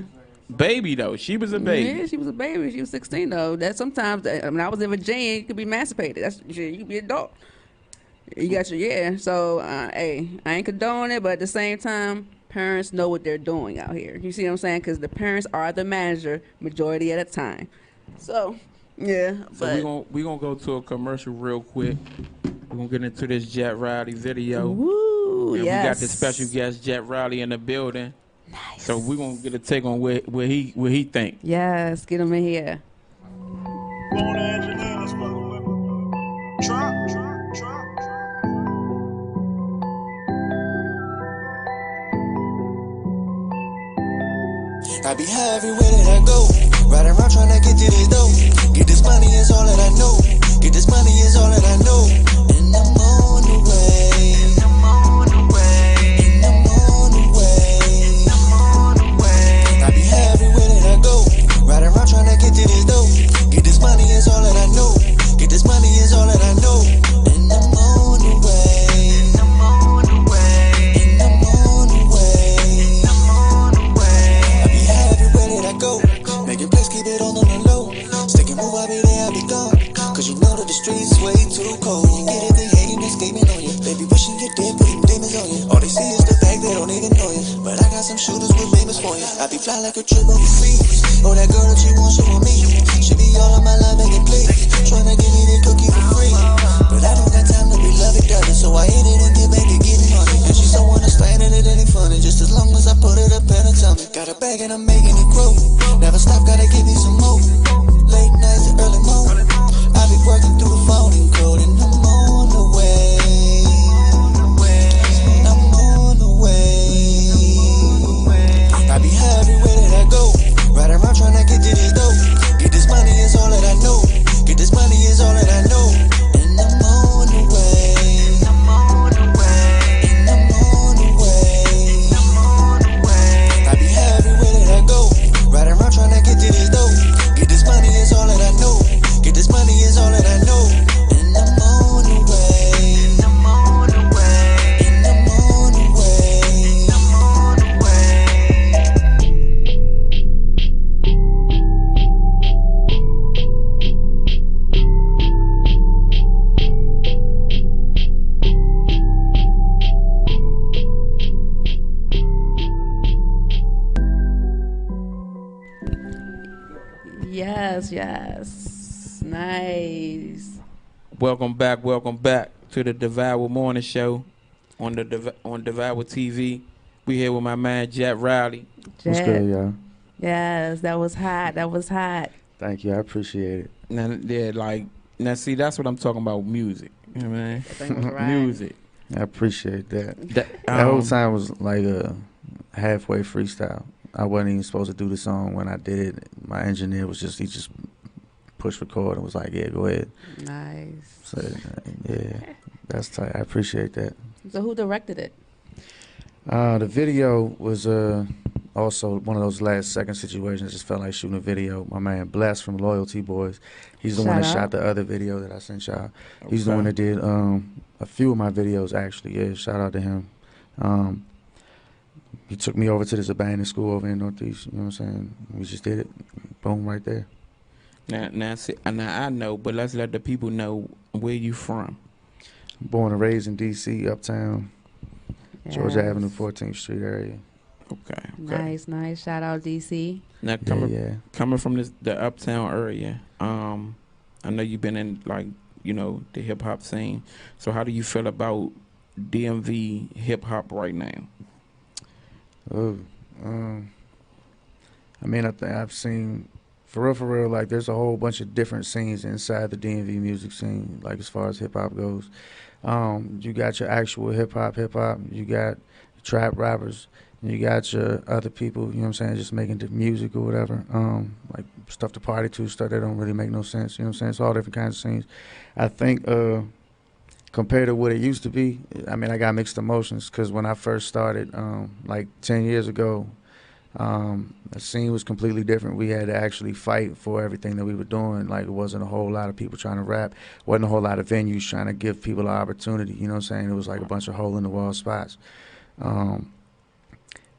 [SPEAKER 2] baby though, she was a baby.
[SPEAKER 1] Yeah, she was a baby. She was 16 though. That sometimes, I mean, I was in Virginia. You could be emancipated. That's shit. You could be an adult. You got your So, hey, I ain't condoning it, but at the same time, parents know what they're doing out here. You see what I'm saying? Because the parents are the manager majority of the time. So, yeah.
[SPEAKER 2] So
[SPEAKER 1] But
[SPEAKER 2] we gonna go to a commercial real quick. We're gonna get into this Jet Riley video.
[SPEAKER 1] woo,
[SPEAKER 2] And
[SPEAKER 1] yes.
[SPEAKER 2] we got the special guest Jet Riley in the building. Nice. So we're gonna get a take on where he think.
[SPEAKER 1] Yes, get them in here.
[SPEAKER 5] I be high everywhere that I go. Riding around trying to get to this dough. Get this money is all that I know. Get this money is all that I know. And I'm on the way. And I'm on the way. And I'm on the way. And I'm on the way. I be high everywhere that I go. Riding around trying to get to this dough. Get this money is all that I know. Get this money is all that I know. And I'm on the way. And I'm on the way. And I'm on the way. And I'm on the way. I be high everywhere that I go. Making plays, keep it on the low. Stick and move, I be there, I be gone. Cause you know that the streets way too cold. You get it, they hating and scheming on you. Baby, wishing you dead, putting demons on you. All they see is the fact they don't even know you. But I got some shooters with famous for you. I be fly like a trip overseas. Oh, that girl that you want, she want me. She be all on my line, making please. Tryna give me the cookie for free. But I don't got time to be lovey dovey. So I hit it and get back to getting money. And she's so understanding it ain't funny. Just as long as I put it up in her tummy. Got a bag and I'm making it grow. Never stop, gotta give me some more. Late nights and early morning. I be working through the phone and code. And I'm on the way. I'm on the way. I be high everywhere that I go. Riding around trying to get to this dough. Get this money is all that I know.
[SPEAKER 1] yes. Nice.
[SPEAKER 2] Welcome back to the Devour Morning Show on on Devour TV. We here with my man Jet Riley.
[SPEAKER 3] What's
[SPEAKER 1] Jet.
[SPEAKER 3] good, y'all?
[SPEAKER 1] Yes, that was hot. That was hot.
[SPEAKER 3] Thank you. I appreciate it.
[SPEAKER 2] Now, yeah, like now, see, that's what I'm talking about. Music, you know what I mean?
[SPEAKER 1] That thing was right.
[SPEAKER 2] Music.
[SPEAKER 3] I appreciate that.
[SPEAKER 2] That,
[SPEAKER 3] That whole time was like a halfway freestyle. I wasn't even supposed to do the song when I did it. My engineer was he just pushed record and was like, yeah, go ahead.
[SPEAKER 1] Nice.
[SPEAKER 3] So, yeah, that's tight. I appreciate that.
[SPEAKER 1] So who directed it?
[SPEAKER 3] The video was also one of those last second situations. Just felt like shooting a video. My man Bless from Loyalty Boys, he's the one that
[SPEAKER 1] Shout
[SPEAKER 3] shot
[SPEAKER 1] out.
[SPEAKER 3] the other video that I sent y'all. He's the
[SPEAKER 2] Okay.
[SPEAKER 3] one that did a few of my videos actually. Yeah, shout out to him. He took me over to this abandoned school over in Northeast. You know what I'm saying? We just did it. Boom, right there.
[SPEAKER 2] Now, see, now I know, but let's let the people know where you from.
[SPEAKER 3] Born and raised in D.C., Uptown, Georgia
[SPEAKER 1] Yes.
[SPEAKER 3] Avenue, 14th Street area.
[SPEAKER 2] Okay.
[SPEAKER 1] Nice, nice. Shout out DC.
[SPEAKER 2] Now
[SPEAKER 3] Yeah.
[SPEAKER 2] coming from the Uptown area, I know you've been in like the hip hop scene. So how do you feel about DMV hip hop right now?
[SPEAKER 3] Oh, I mean, I've seen, for real, like there's a whole bunch of different scenes inside the DMV music scene, like as far as hip hop goes. You got your actual hip hop, you got trap rappers, and you got your other people, you know what I'm saying, just making the music or whatever, like stuff to party to, stuff that don't really make no sense, you know what I'm saying, it's all different kinds of scenes. I think, compared to what it used to be, I mean, I got mixed emotions because when I first started, like 10 years ago, the scene was completely different. We had to actually fight for everything that we were doing. Like, it wasn't a whole lot of people trying to rap. Wasn't a whole lot of venues trying to give people an opportunity. You know what I'm saying? It was like a bunch of hole-in-the-wall spots. And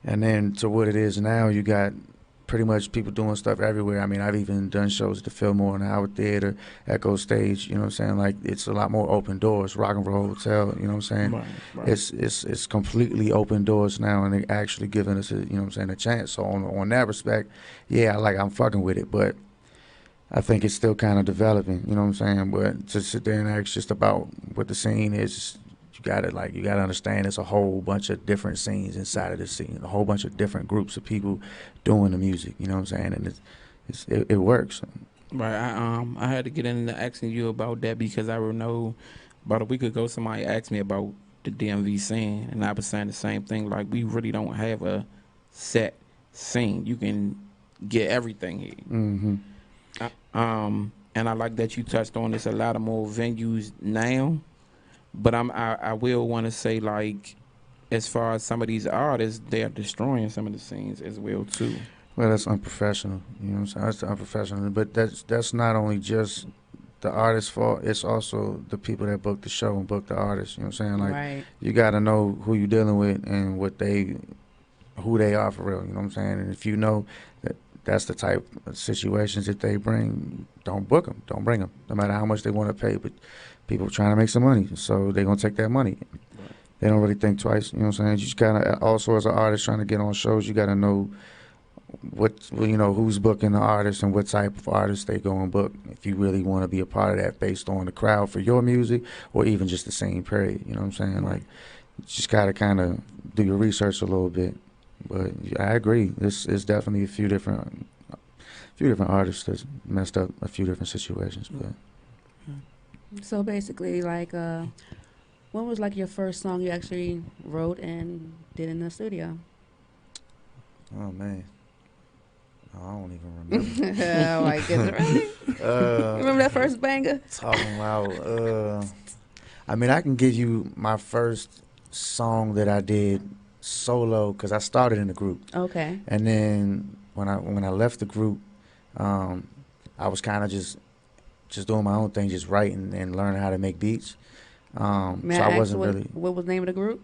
[SPEAKER 3] then to what it is now, you got pretty much people doing stuff everywhere. I mean, I've even done shows at the Fillmore and Howard Theater, Echo Stage, you know what I'm saying? Like, it's a lot more open doors. Rock and Roll Hotel, you know what I'm saying?
[SPEAKER 2] Right.
[SPEAKER 3] It's completely open doors now, and they actually giving us, you know what I'm saying, a chance. So on that respect, yeah, I'm fucking with it, but I think it's still kind of developing, you know what I'm saying? But to sit there and ask just about what the scene is, you gotta understand it's a whole bunch of different scenes inside of the scene, a whole bunch of different groups of people doing the music, you know what I'm saying? And it works.
[SPEAKER 2] Right. I had to get into asking you about that because I know about a week ago somebody asked me about the DMV scene, and I was saying the same thing. Like, we really don't have a set scene. You can get everything here.
[SPEAKER 3] Mm-hmm.
[SPEAKER 2] And I like that you touched on this. A lot of more venues now, but I will want to say, like, as far as some of these artists, they are destroying some of the scenes as well too.
[SPEAKER 3] Well, that's unprofessional. You know what I'm saying? That's unprofessional. But that's not only just the artist's fault. It's also the people that book the show and book the artist. You know what I'm saying? Like,
[SPEAKER 1] Right.
[SPEAKER 3] you got to know who you're dealing with and who they are for real. You know what I'm saying? And if you know that that's the type of situations that they bring, don't book them. Don't bring them, no matter how much they want to pay. But people are trying to make some money, so they're going to take that money.
[SPEAKER 2] Right.
[SPEAKER 3] They don't really think twice. You know what I'm saying? You just got to, also as an artist trying to get on shows, you got to know who's booking the artist and what type of artist they go and book, if you really want to be a part of that based on the crowd for your music or even just the same period. You know what I'm saying? Like, you just got to kind of do your research a little bit. But I agree. It's definitely a few different artists that's messed up a few different situations. But
[SPEAKER 1] So basically, like, when was like your first song you actually wrote and did in the studio?
[SPEAKER 3] oh man, I don't even remember.
[SPEAKER 1] Oh my goodness, really? Remember that first banger?
[SPEAKER 3] Talking loud. I mean, I can give you my first song that I did solo because I started in a group,
[SPEAKER 1] Okay.
[SPEAKER 3] and then when I left the group, I was kind of just doing my own thing, just writing and learning how to make beats.
[SPEAKER 1] May
[SPEAKER 3] So
[SPEAKER 1] I
[SPEAKER 3] I
[SPEAKER 1] ask
[SPEAKER 3] wasn't
[SPEAKER 1] what,
[SPEAKER 3] really
[SPEAKER 1] what was the name of the group?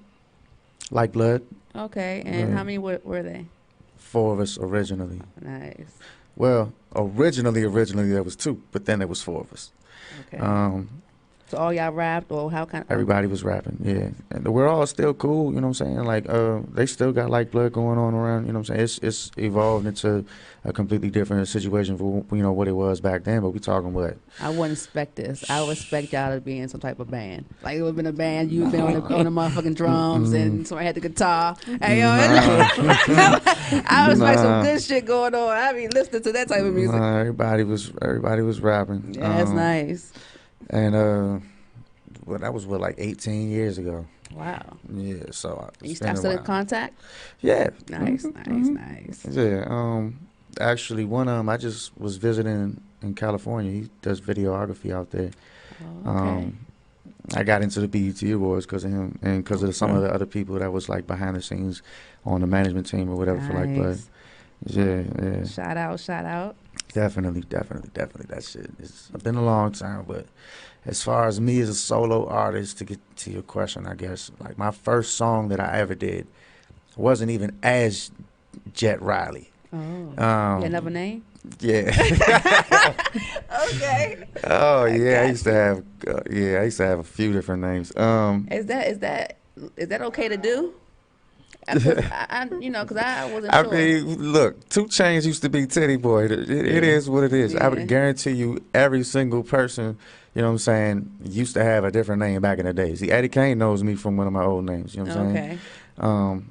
[SPEAKER 3] like Blood.
[SPEAKER 1] Okay, and
[SPEAKER 3] Yeah.
[SPEAKER 1] how many were they?
[SPEAKER 3] 4 of us originally.
[SPEAKER 1] Nice.
[SPEAKER 3] Well, originally there was 2, but then there was 4 of us.
[SPEAKER 1] Okay.
[SPEAKER 3] So
[SPEAKER 1] So all y'all rapped, or how kind?
[SPEAKER 3] Everybody was rapping, yeah. And we're all still cool, you know what I'm saying? Like, they still got like blood going on around, you know what I'm saying? It's evolved into a completely different situation for, you know, what it was back then, but we talking what?
[SPEAKER 1] I wouldn't expect this. I would expect y'all to be in some type of band. Like it would have been a band. You've been on the motherfucking drums, and somebody had the guitar. Hey yo, I would expect some good shit going on. I be listening to that type of music.
[SPEAKER 3] Everybody was rapping.
[SPEAKER 1] Yeah, that's nice.
[SPEAKER 3] And well, that was what, like 18 years ago.
[SPEAKER 1] Wow.
[SPEAKER 3] Yeah, so
[SPEAKER 1] You
[SPEAKER 3] it's been a
[SPEAKER 1] still in
[SPEAKER 3] while.
[SPEAKER 1] contact?
[SPEAKER 3] Yeah.
[SPEAKER 1] Nice, nice.
[SPEAKER 3] Yeah. Actually, I just was visiting in California. He does videography out there.
[SPEAKER 1] Oh, okay.
[SPEAKER 3] I got into the BET Awards because of him and because of some of the other people that was like behind the scenes on the management team or whatever for like Blood. Yeah.
[SPEAKER 1] Shout out.
[SPEAKER 3] Definitely. That shit. It's been a long time, but as far as me as a solo artist, to get to your question, I guess, like my first song that I ever did wasn't even as Jet Riley.
[SPEAKER 1] Oh. You had another name?
[SPEAKER 3] Yeah.
[SPEAKER 1] Okay.
[SPEAKER 3] Oh yeah, I used to have a few different names.
[SPEAKER 1] Is that okay to do? I you know, because I wasn't sure.
[SPEAKER 3] I mean, look, 2 Chainz used to be Titty Boy. It is what it is. I
[SPEAKER 1] Yeah.
[SPEAKER 3] would guarantee you, every single person, you know what I'm saying, used to have a different name back in the day. See, Eddie Kane knows me from one of my old names. You know what I'm saying?
[SPEAKER 1] Okay.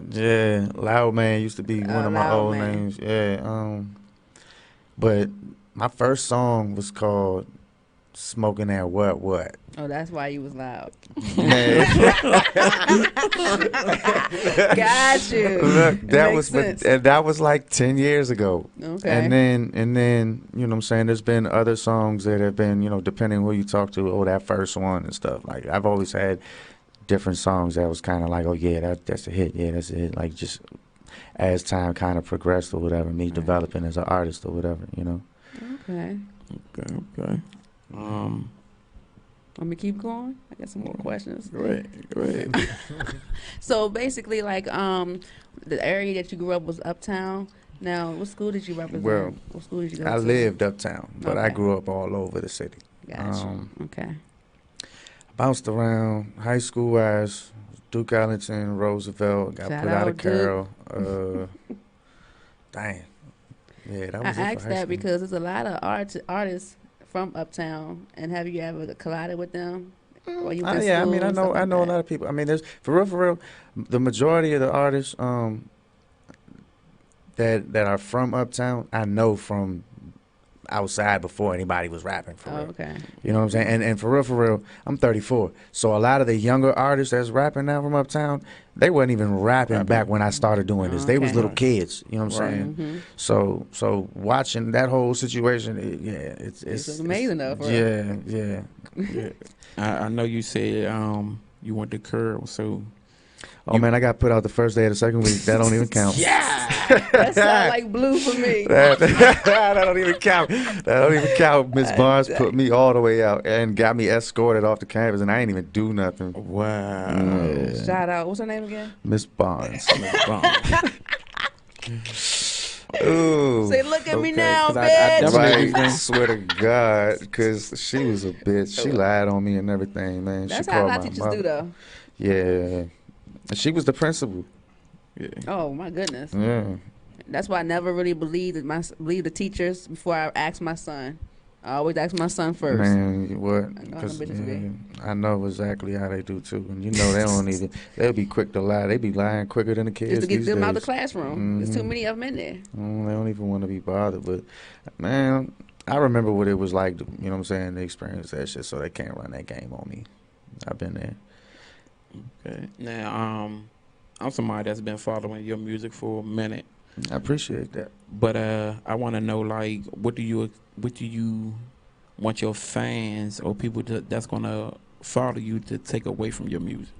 [SPEAKER 3] Yeah, Loud Man used to be one of my
[SPEAKER 1] Loud
[SPEAKER 3] old
[SPEAKER 1] Man.
[SPEAKER 3] names. Yeah. But my first song was called "Smoking That What."
[SPEAKER 1] Oh, that's why you was loud.
[SPEAKER 3] Man.
[SPEAKER 1] Got you.
[SPEAKER 3] Look, that
[SPEAKER 1] Makes
[SPEAKER 3] was
[SPEAKER 1] sense.
[SPEAKER 3] and that was like 10 years ago.
[SPEAKER 1] Okay.
[SPEAKER 3] And then you know what I'm saying, there's been other songs that have been, you know, depending who you talk to, that first one and stuff. Like I've always had different songs that was kind of like, oh yeah, that's a hit. Yeah, that's a hit. Like just as time kind of progressed or whatever, me developing as an artist or whatever, you know.
[SPEAKER 1] Okay.
[SPEAKER 2] Okay.
[SPEAKER 1] Let me keep going. I got some more questions.
[SPEAKER 2] Go ahead.
[SPEAKER 1] So basically, like, the area that you grew up was uptown. Now, what school did you represent?
[SPEAKER 3] Well,
[SPEAKER 1] What school did you go to?
[SPEAKER 3] I lived uptown, but I
[SPEAKER 1] Okay.
[SPEAKER 3] grew up all over the city.
[SPEAKER 1] Gotcha. Okay.
[SPEAKER 3] Bounced around high school wise, Duke Ellington, Roosevelt, got
[SPEAKER 1] Shout
[SPEAKER 3] put out
[SPEAKER 1] out,
[SPEAKER 3] of Carroll. Dang. Yeah, that
[SPEAKER 1] I
[SPEAKER 3] was it for
[SPEAKER 1] asked
[SPEAKER 3] high
[SPEAKER 1] that
[SPEAKER 3] school.
[SPEAKER 1] because there's a lot of artists from uptown, and have you ever collided with them? Or you went to
[SPEAKER 3] Yeah, I mean,
[SPEAKER 1] school,
[SPEAKER 3] I know
[SPEAKER 1] stuff like
[SPEAKER 3] a
[SPEAKER 1] that?
[SPEAKER 3] lot of people. I mean, there's for real, the majority of the artists that are from uptown, I know from outside before anybody was rapping for
[SPEAKER 1] Oh,
[SPEAKER 3] real.
[SPEAKER 1] okay.
[SPEAKER 3] You know what I'm saying? And for real, I'm 34. So a lot of the younger artists that's rapping now from uptown, they wasn't even rapping back when I started doing this. They was
[SPEAKER 1] Okay.
[SPEAKER 3] little kids. You know what I'm saying?
[SPEAKER 1] Mm-hmm.
[SPEAKER 3] So watching that whole situation,
[SPEAKER 1] It's amazing though, for real.
[SPEAKER 3] yeah.
[SPEAKER 2] Yeah. I know you said you went to Curl, so
[SPEAKER 3] Oh man, I got put out the first day of the second week. That don't even count.
[SPEAKER 1] That sound like blue for me.
[SPEAKER 3] that don't even count. That don't even count. Miss Barnes put me all the way out and got me escorted off the campus, and I ain't even do nothing.
[SPEAKER 2] wow.
[SPEAKER 1] Shout out. What's her name again?
[SPEAKER 3] Miss Barnes.
[SPEAKER 2] Ooh,
[SPEAKER 3] Ooh.
[SPEAKER 1] Say, look at me
[SPEAKER 2] okay,
[SPEAKER 1] now,
[SPEAKER 2] 'cause I
[SPEAKER 1] bitch.
[SPEAKER 2] definitely-
[SPEAKER 3] Right, swear to God, because she was a bitch. She lied on me and everything, man.
[SPEAKER 1] That's
[SPEAKER 3] she
[SPEAKER 1] how a
[SPEAKER 3] called
[SPEAKER 1] lot
[SPEAKER 3] my
[SPEAKER 1] of teachers
[SPEAKER 3] mother.
[SPEAKER 1] do, though.
[SPEAKER 3] Yeah, and she was the principal.
[SPEAKER 2] yeah.
[SPEAKER 1] Oh my goodness.
[SPEAKER 3] Yeah,
[SPEAKER 1] That's why I never really believed the teachers before I asked my son. I always ask my son first.
[SPEAKER 3] man, what?
[SPEAKER 1] I know how them
[SPEAKER 3] 'Cause,
[SPEAKER 1] bitches be.
[SPEAKER 3] I know exactly how they do too, and you know they don't even. They'll be quick to lie. They be lying quicker than the kids
[SPEAKER 1] Just to get
[SPEAKER 3] these
[SPEAKER 1] them
[SPEAKER 3] days.
[SPEAKER 1] out the classroom. There's too
[SPEAKER 3] Mhm.
[SPEAKER 1] many of them in there.
[SPEAKER 3] They don't even want to be bothered. But man, I remember what it was like. You know what I'm saying? To experience that shit, so they can't run that game on me. I've been there.
[SPEAKER 2] Okay. Now, I'm somebody that's been following your music for a minute,
[SPEAKER 3] I appreciate that.
[SPEAKER 2] but I want to know, like, what do you want your fans or people that's gonna follow you to take away from your music?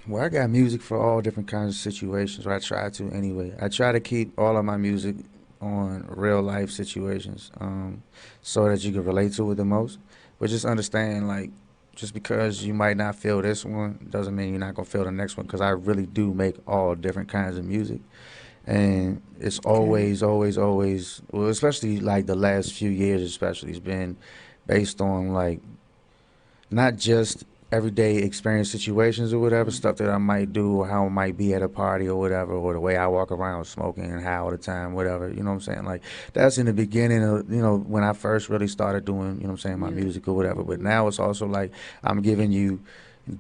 [SPEAKER 3] Well, I got music for all different kinds of situations, or I try to anyway. I try to keep all of my music on real life situations, so that you can relate to it the most. But just understand, like, just because you might not feel this one doesn't mean you're not gonna feel the next one. Because I really do make all different kinds of music, and it's always, well, especially like the last few years, especially, it's been based on like not just everyday experience situations or whatever stuff that I might do or how I might be at a party or whatever, or the way I walk around smoking and high all the time, whatever. You know what I'm saying? Like that's in the beginning of, when I first really started doing, you know what I'm saying, my music or whatever. But now it's also like I'm giving you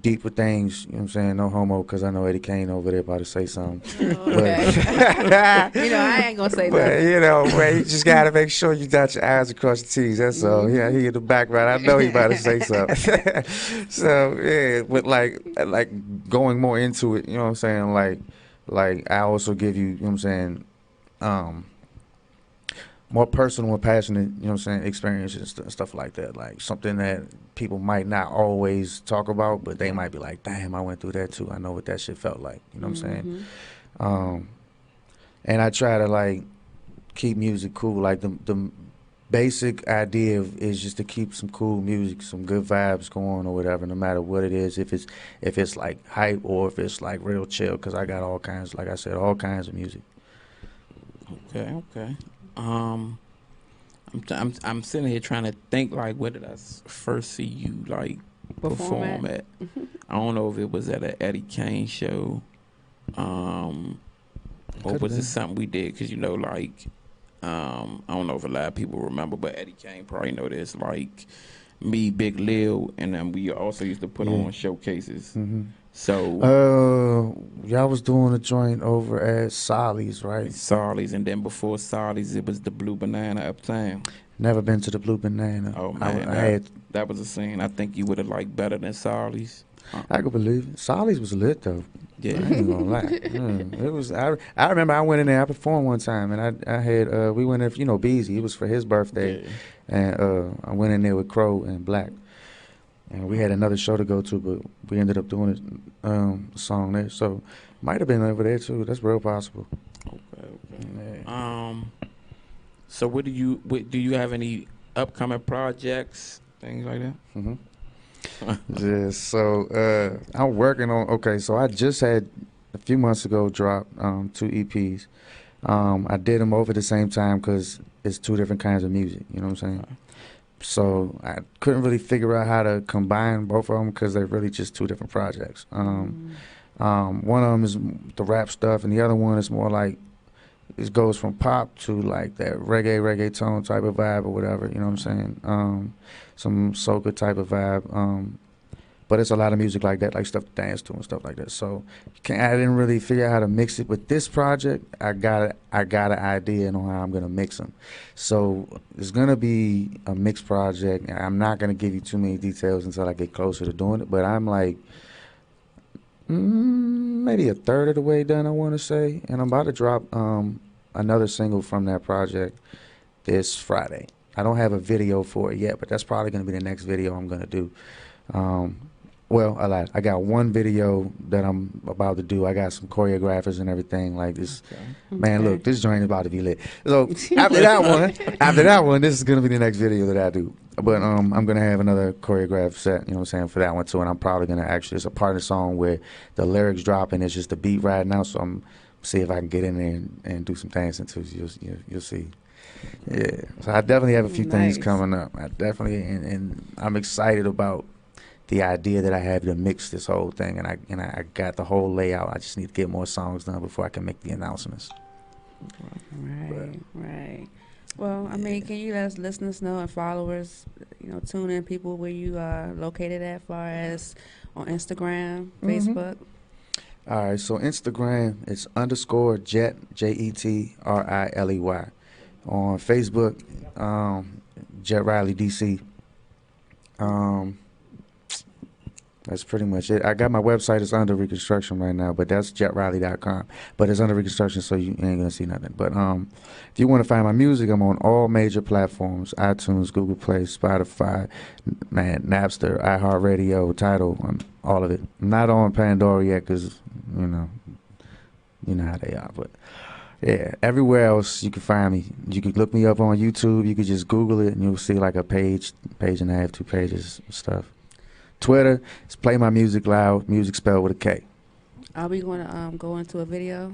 [SPEAKER 3] deeper things, you know what I'm saying? No homo, because I know Eddie Kane over there about to say something.
[SPEAKER 1] Okay. I ain't gonna say
[SPEAKER 3] But
[SPEAKER 1] nothing.
[SPEAKER 3] man, you just gotta make sure you dot your I's across your T's. That's all. Yeah, he in the background. I know he about to say something. So yeah, but like going more into it, you know what I'm saying? Like I also give you, you know what I'm saying, um, more personal and passionate, you know what I'm saying, experiences and stuff like that. Like something that people might not always talk about, but they might be like, damn, I went through that too. I know what that shit felt like. You know what I'm saying? Um, and I try to like keep music cool. Like the basic idea is just to keep some cool music, some good vibes going or whatever, no matter what it is. If it's like hype or if it's like real chill, because I got all kinds, like I said, all kinds of music.
[SPEAKER 2] Okay. I'm sitting here trying to think like where did I first see you like perform at? I don't know if it was at an Eddie Kane show, or was it something we did? Because like I don't know if a lot of people remember, but Eddie Kane probably know this. Like me, Big Lil, and then we also used to put on showcases. So
[SPEAKER 3] y'all was doing a joint over at Solly's, right?
[SPEAKER 2] Solly's, and then before Solly's, it was the Blue Banana Uptown.
[SPEAKER 3] Never been to the Blue Banana.
[SPEAKER 2] Oh man, that was a scene. I think you would have liked better than Solly's.
[SPEAKER 3] I could believe it. Solly's was lit though.
[SPEAKER 2] Yeah,
[SPEAKER 3] I ain't gonna lie. It was. I remember I went in there. I performed one time, and I had we went in. Beezy. It was for his birthday, and I went in there with Crow and Black. And we had another show to go to, but we ended up doing a song there. So might have been over there too. That's real possible.
[SPEAKER 2] Okay. Yeah. So do you have any upcoming projects, things like that?
[SPEAKER 3] Yeah. So I'm working on. Okay. So I just had a few months ago dropped 2 EPs. I did them over the same time because it's 2 different kinds of music. You know what I'm saying? So I couldn't really figure out how to combine both of them because they're really just 2 different projects. One of them is the rap stuff, and the other one is more like it goes from pop to like that reggaeton type of vibe or whatever. You know what I'm saying? Some soca type of vibe. But it's a lot of music like that, like stuff to dance to and stuff like that. So I didn't really figure out how to mix it. With this project, I got an idea on how I'm gonna mix them. So it's gonna be a mixed project. I'm not gonna give you too many details until I get closer to doing it. But I'm like maybe a third of the way done, I want to say, and I'm about to drop another single from that project this Friday. I don't have a video for it yet, but that's probably gonna be the next video I'm gonna do. Well, I lied. I got one video that I'm about to do. I got some choreographers and everything like this. Okay. Man, look, this joint is about to be lit. So after that one, this is gonna be the next video that I do. But I'm gonna have another choreographed set, you know what I'm saying, for that one too. And I'm probably gonna it's a part of the song where the lyrics drop and it's just the beat right now. So I'm see if I can get in there and do some dancing too. You'll see. Yeah. So I definitely have a few things coming up. I definitely and I'm excited about the idea that I have to mix this whole thing, and I got the whole layout. I just need to get more songs done before I can make the announcements.
[SPEAKER 1] Right. Well, I mean, can you let listeners know and followers, tune in people where you are located at, far as on Instagram, Facebook?
[SPEAKER 3] All right, so Instagram, it's _Jet, JETRILEY. On Facebook, Jet Riley DC. That's pretty much it. I got my website. It's under reconstruction right now, but that's jetriley.com. But it's under reconstruction, so you ain't gonna see nothing. But if you want to find my music, I'm on all major platforms: iTunes, Google Play, Spotify, Napster, iHeartRadio, Tidal, all of it. I'm not on Pandora yet because you know how they are. But yeah, everywhere else you can find me. You can look me up on YouTube. You can just Google it, and you'll see like a page and a half, 2 pages of stuff. Twitter, it's Play My Music Loud, music spelled with a K.
[SPEAKER 1] Are we going to go into a video?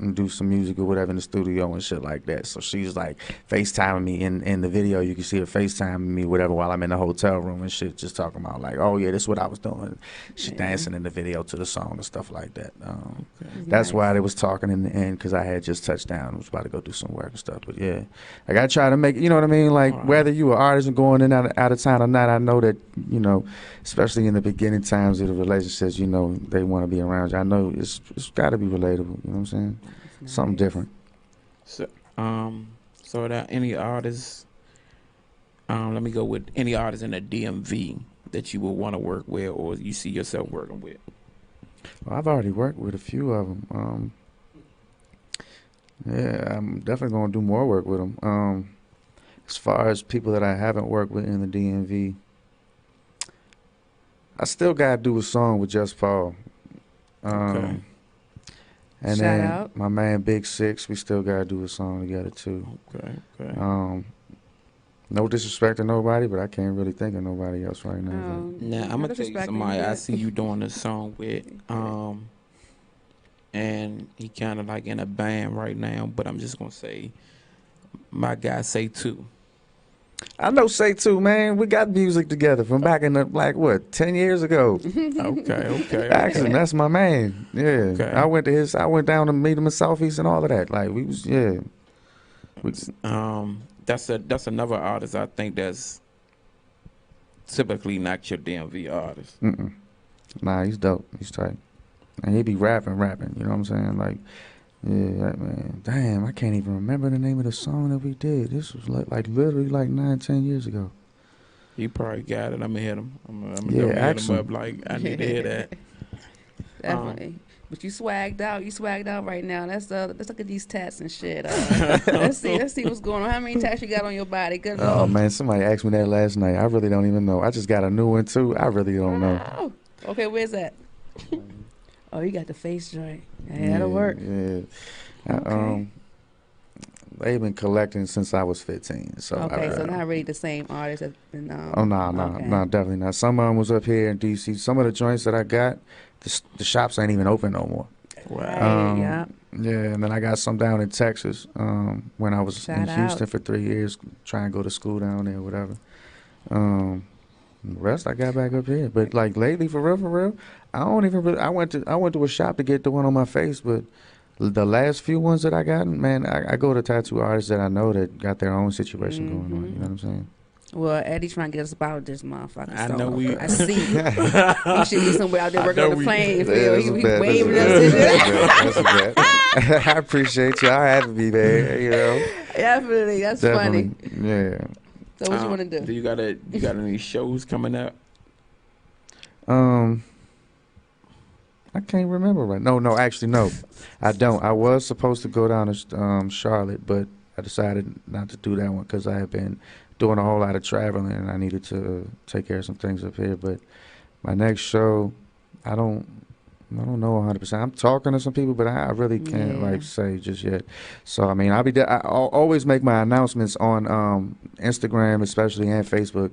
[SPEAKER 3] and do some music or whatever in the studio and shit like that. So she's like FaceTiming me in the video. You can see her FaceTiming me, whatever, while I'm in the hotel room and shit, just talking about like, oh yeah, this is what I was doing. She dancing in the video to the song and stuff like that. That's why they was talking in the end, because I had just touched down and was about to go do some work and stuff. But yeah, I gotta try to make it, you know what I mean? Like whether you an artist and going in out of town or not, I know that, you know, especially in the beginning times of the relationships, you know, they want to be around you. I know it's got to be relatable. You know what I'm saying? Something different.
[SPEAKER 2] So, so that any artists, let me go with any artists in the DMV that you would want to work with, or you see yourself working with.
[SPEAKER 3] Well, I've already worked with a few of them. Yeah, I'm definitely gonna do more work with them. As far as people that I haven't worked with in the DMV, I still gotta do a song with Just Paul.
[SPEAKER 2] Okay.
[SPEAKER 3] And
[SPEAKER 1] Shout
[SPEAKER 3] then
[SPEAKER 1] out.
[SPEAKER 3] my man Big Six, we still gotta do a song together too.
[SPEAKER 2] Okay.
[SPEAKER 3] No disrespect to nobody, but I can't really think of nobody else right now.
[SPEAKER 2] Now I'm gonna tell you somebody I see you doing a song with, and he kind of like in a band right now. But I'm just gonna say, my guy Say Two.
[SPEAKER 3] I know Say Two, man. We got music together from back in the, like, what, 10 years ago.
[SPEAKER 2] Okay.
[SPEAKER 3] Actually, that's my man. Yeah.
[SPEAKER 2] Okay.
[SPEAKER 3] I went down to meet him in Southeast and all of that. Like, we was, yeah.
[SPEAKER 2] That's another artist I think that's typically not your DMV artist.
[SPEAKER 3] Nah, he's dope. He's tight. And he be rapping, you know what I'm saying? Like, yeah, that man. Damn, I can't even remember the name of the song that we did. This was like literally like 9-10 years ago.
[SPEAKER 2] He probably got it. I'm gonna hit him. I'm gonna hit him up like I need to hear that.
[SPEAKER 1] Definitely. But you swagged out. You swagged out right now. Let's look at these tats and shit. Let's see what's going on. How many tats you got on your body? Good
[SPEAKER 3] Oh
[SPEAKER 1] Lord.
[SPEAKER 3] man, somebody asked me that last night. I really don't even know. I just got a new one too. I really don't know.
[SPEAKER 1] Oh, okay, where's that? Oh, you got the face joint. Yeah, that'll work.
[SPEAKER 3] Yeah.
[SPEAKER 1] Okay.
[SPEAKER 3] They've been collecting since I was 15. So
[SPEAKER 1] Okay, so not really the same artist that's been.
[SPEAKER 3] Oh no,
[SPEAKER 1] okay.
[SPEAKER 3] definitely not. Some of them was up here in DC. Some of the joints that I got, the shops ain't even open no more.
[SPEAKER 1] Right, yeah.
[SPEAKER 3] Yeah, and then I got some down in Texas when I was
[SPEAKER 1] Shout
[SPEAKER 3] in Houston
[SPEAKER 1] out.
[SPEAKER 3] for 3 years, trying to go to school down there, whatever. The rest I got back up here, but like lately, for real, I don't even. Really, I went to a shop to get the one on my face, but the last few ones that I got, man, I go to tattoo artists that I know that got their own situation going on. You know what I'm saying?
[SPEAKER 1] Well, Eddie trying to get us about this motherfucker.
[SPEAKER 2] I
[SPEAKER 1] so
[SPEAKER 2] know we-
[SPEAKER 1] I see you. He should be somewhere out there working on the playing field. He
[SPEAKER 3] That's
[SPEAKER 1] waving
[SPEAKER 3] a
[SPEAKER 1] us.
[SPEAKER 3] bet. That's a bet. I appreciate y'all having me, man. You know,
[SPEAKER 1] Definitely, that's
[SPEAKER 3] definitely.
[SPEAKER 1] funny.
[SPEAKER 3] Yeah.
[SPEAKER 1] So what you want to do?
[SPEAKER 2] You got any shows coming up?
[SPEAKER 3] I can't remember right. No, actually, no, I don't. I was supposed to go down to Charlotte, but I decided not to do that one because I have been doing a whole lot of traveling and I needed to take care of some things up here. But my next show, I don't know 100%. I'm talking to some people, but I really can't like say just yet. So I mean, I'll always make my announcements on Instagram, especially, and Facebook.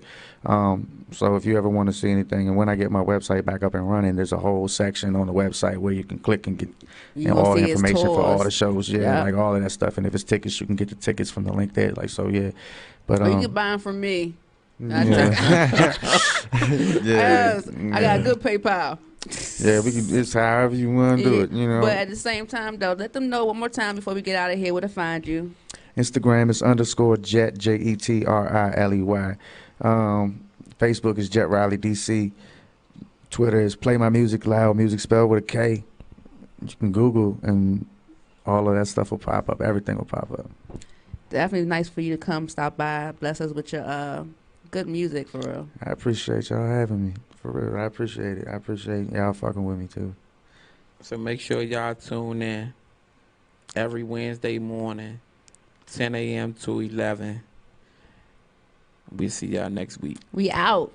[SPEAKER 3] So if you ever want to see anything, and when I get my website back up and running, there's a whole section on the website where you can click and get all the information for all the shows. Yeah, like all of that stuff. And if it's tickets, you can get the tickets from the link there. Like so, yeah. But
[SPEAKER 1] you can buy them from me.
[SPEAKER 3] yeah.
[SPEAKER 1] I got a good PayPal.
[SPEAKER 3] Yeah, we can. It's however you want to do it. You know.
[SPEAKER 1] But at the same time, though, let them know one more time before we get out of here where to find you.
[SPEAKER 3] Instagram is _Jet JETRILEY. Facebook is Jet Riley DC. Twitter is Play My Music Loud, music spelled with a K. You can Google and all of that stuff will pop up. Everything will pop up.
[SPEAKER 1] Definitely nice for you to come stop by, bless us with your good music for real.
[SPEAKER 3] I appreciate y'all having me. For real, I appreciate it. I appreciate y'all fucking with me too.
[SPEAKER 2] So make sure y'all tune in every Wednesday morning, 10 a.m. to 11. We'll see y'all next week.
[SPEAKER 1] We out.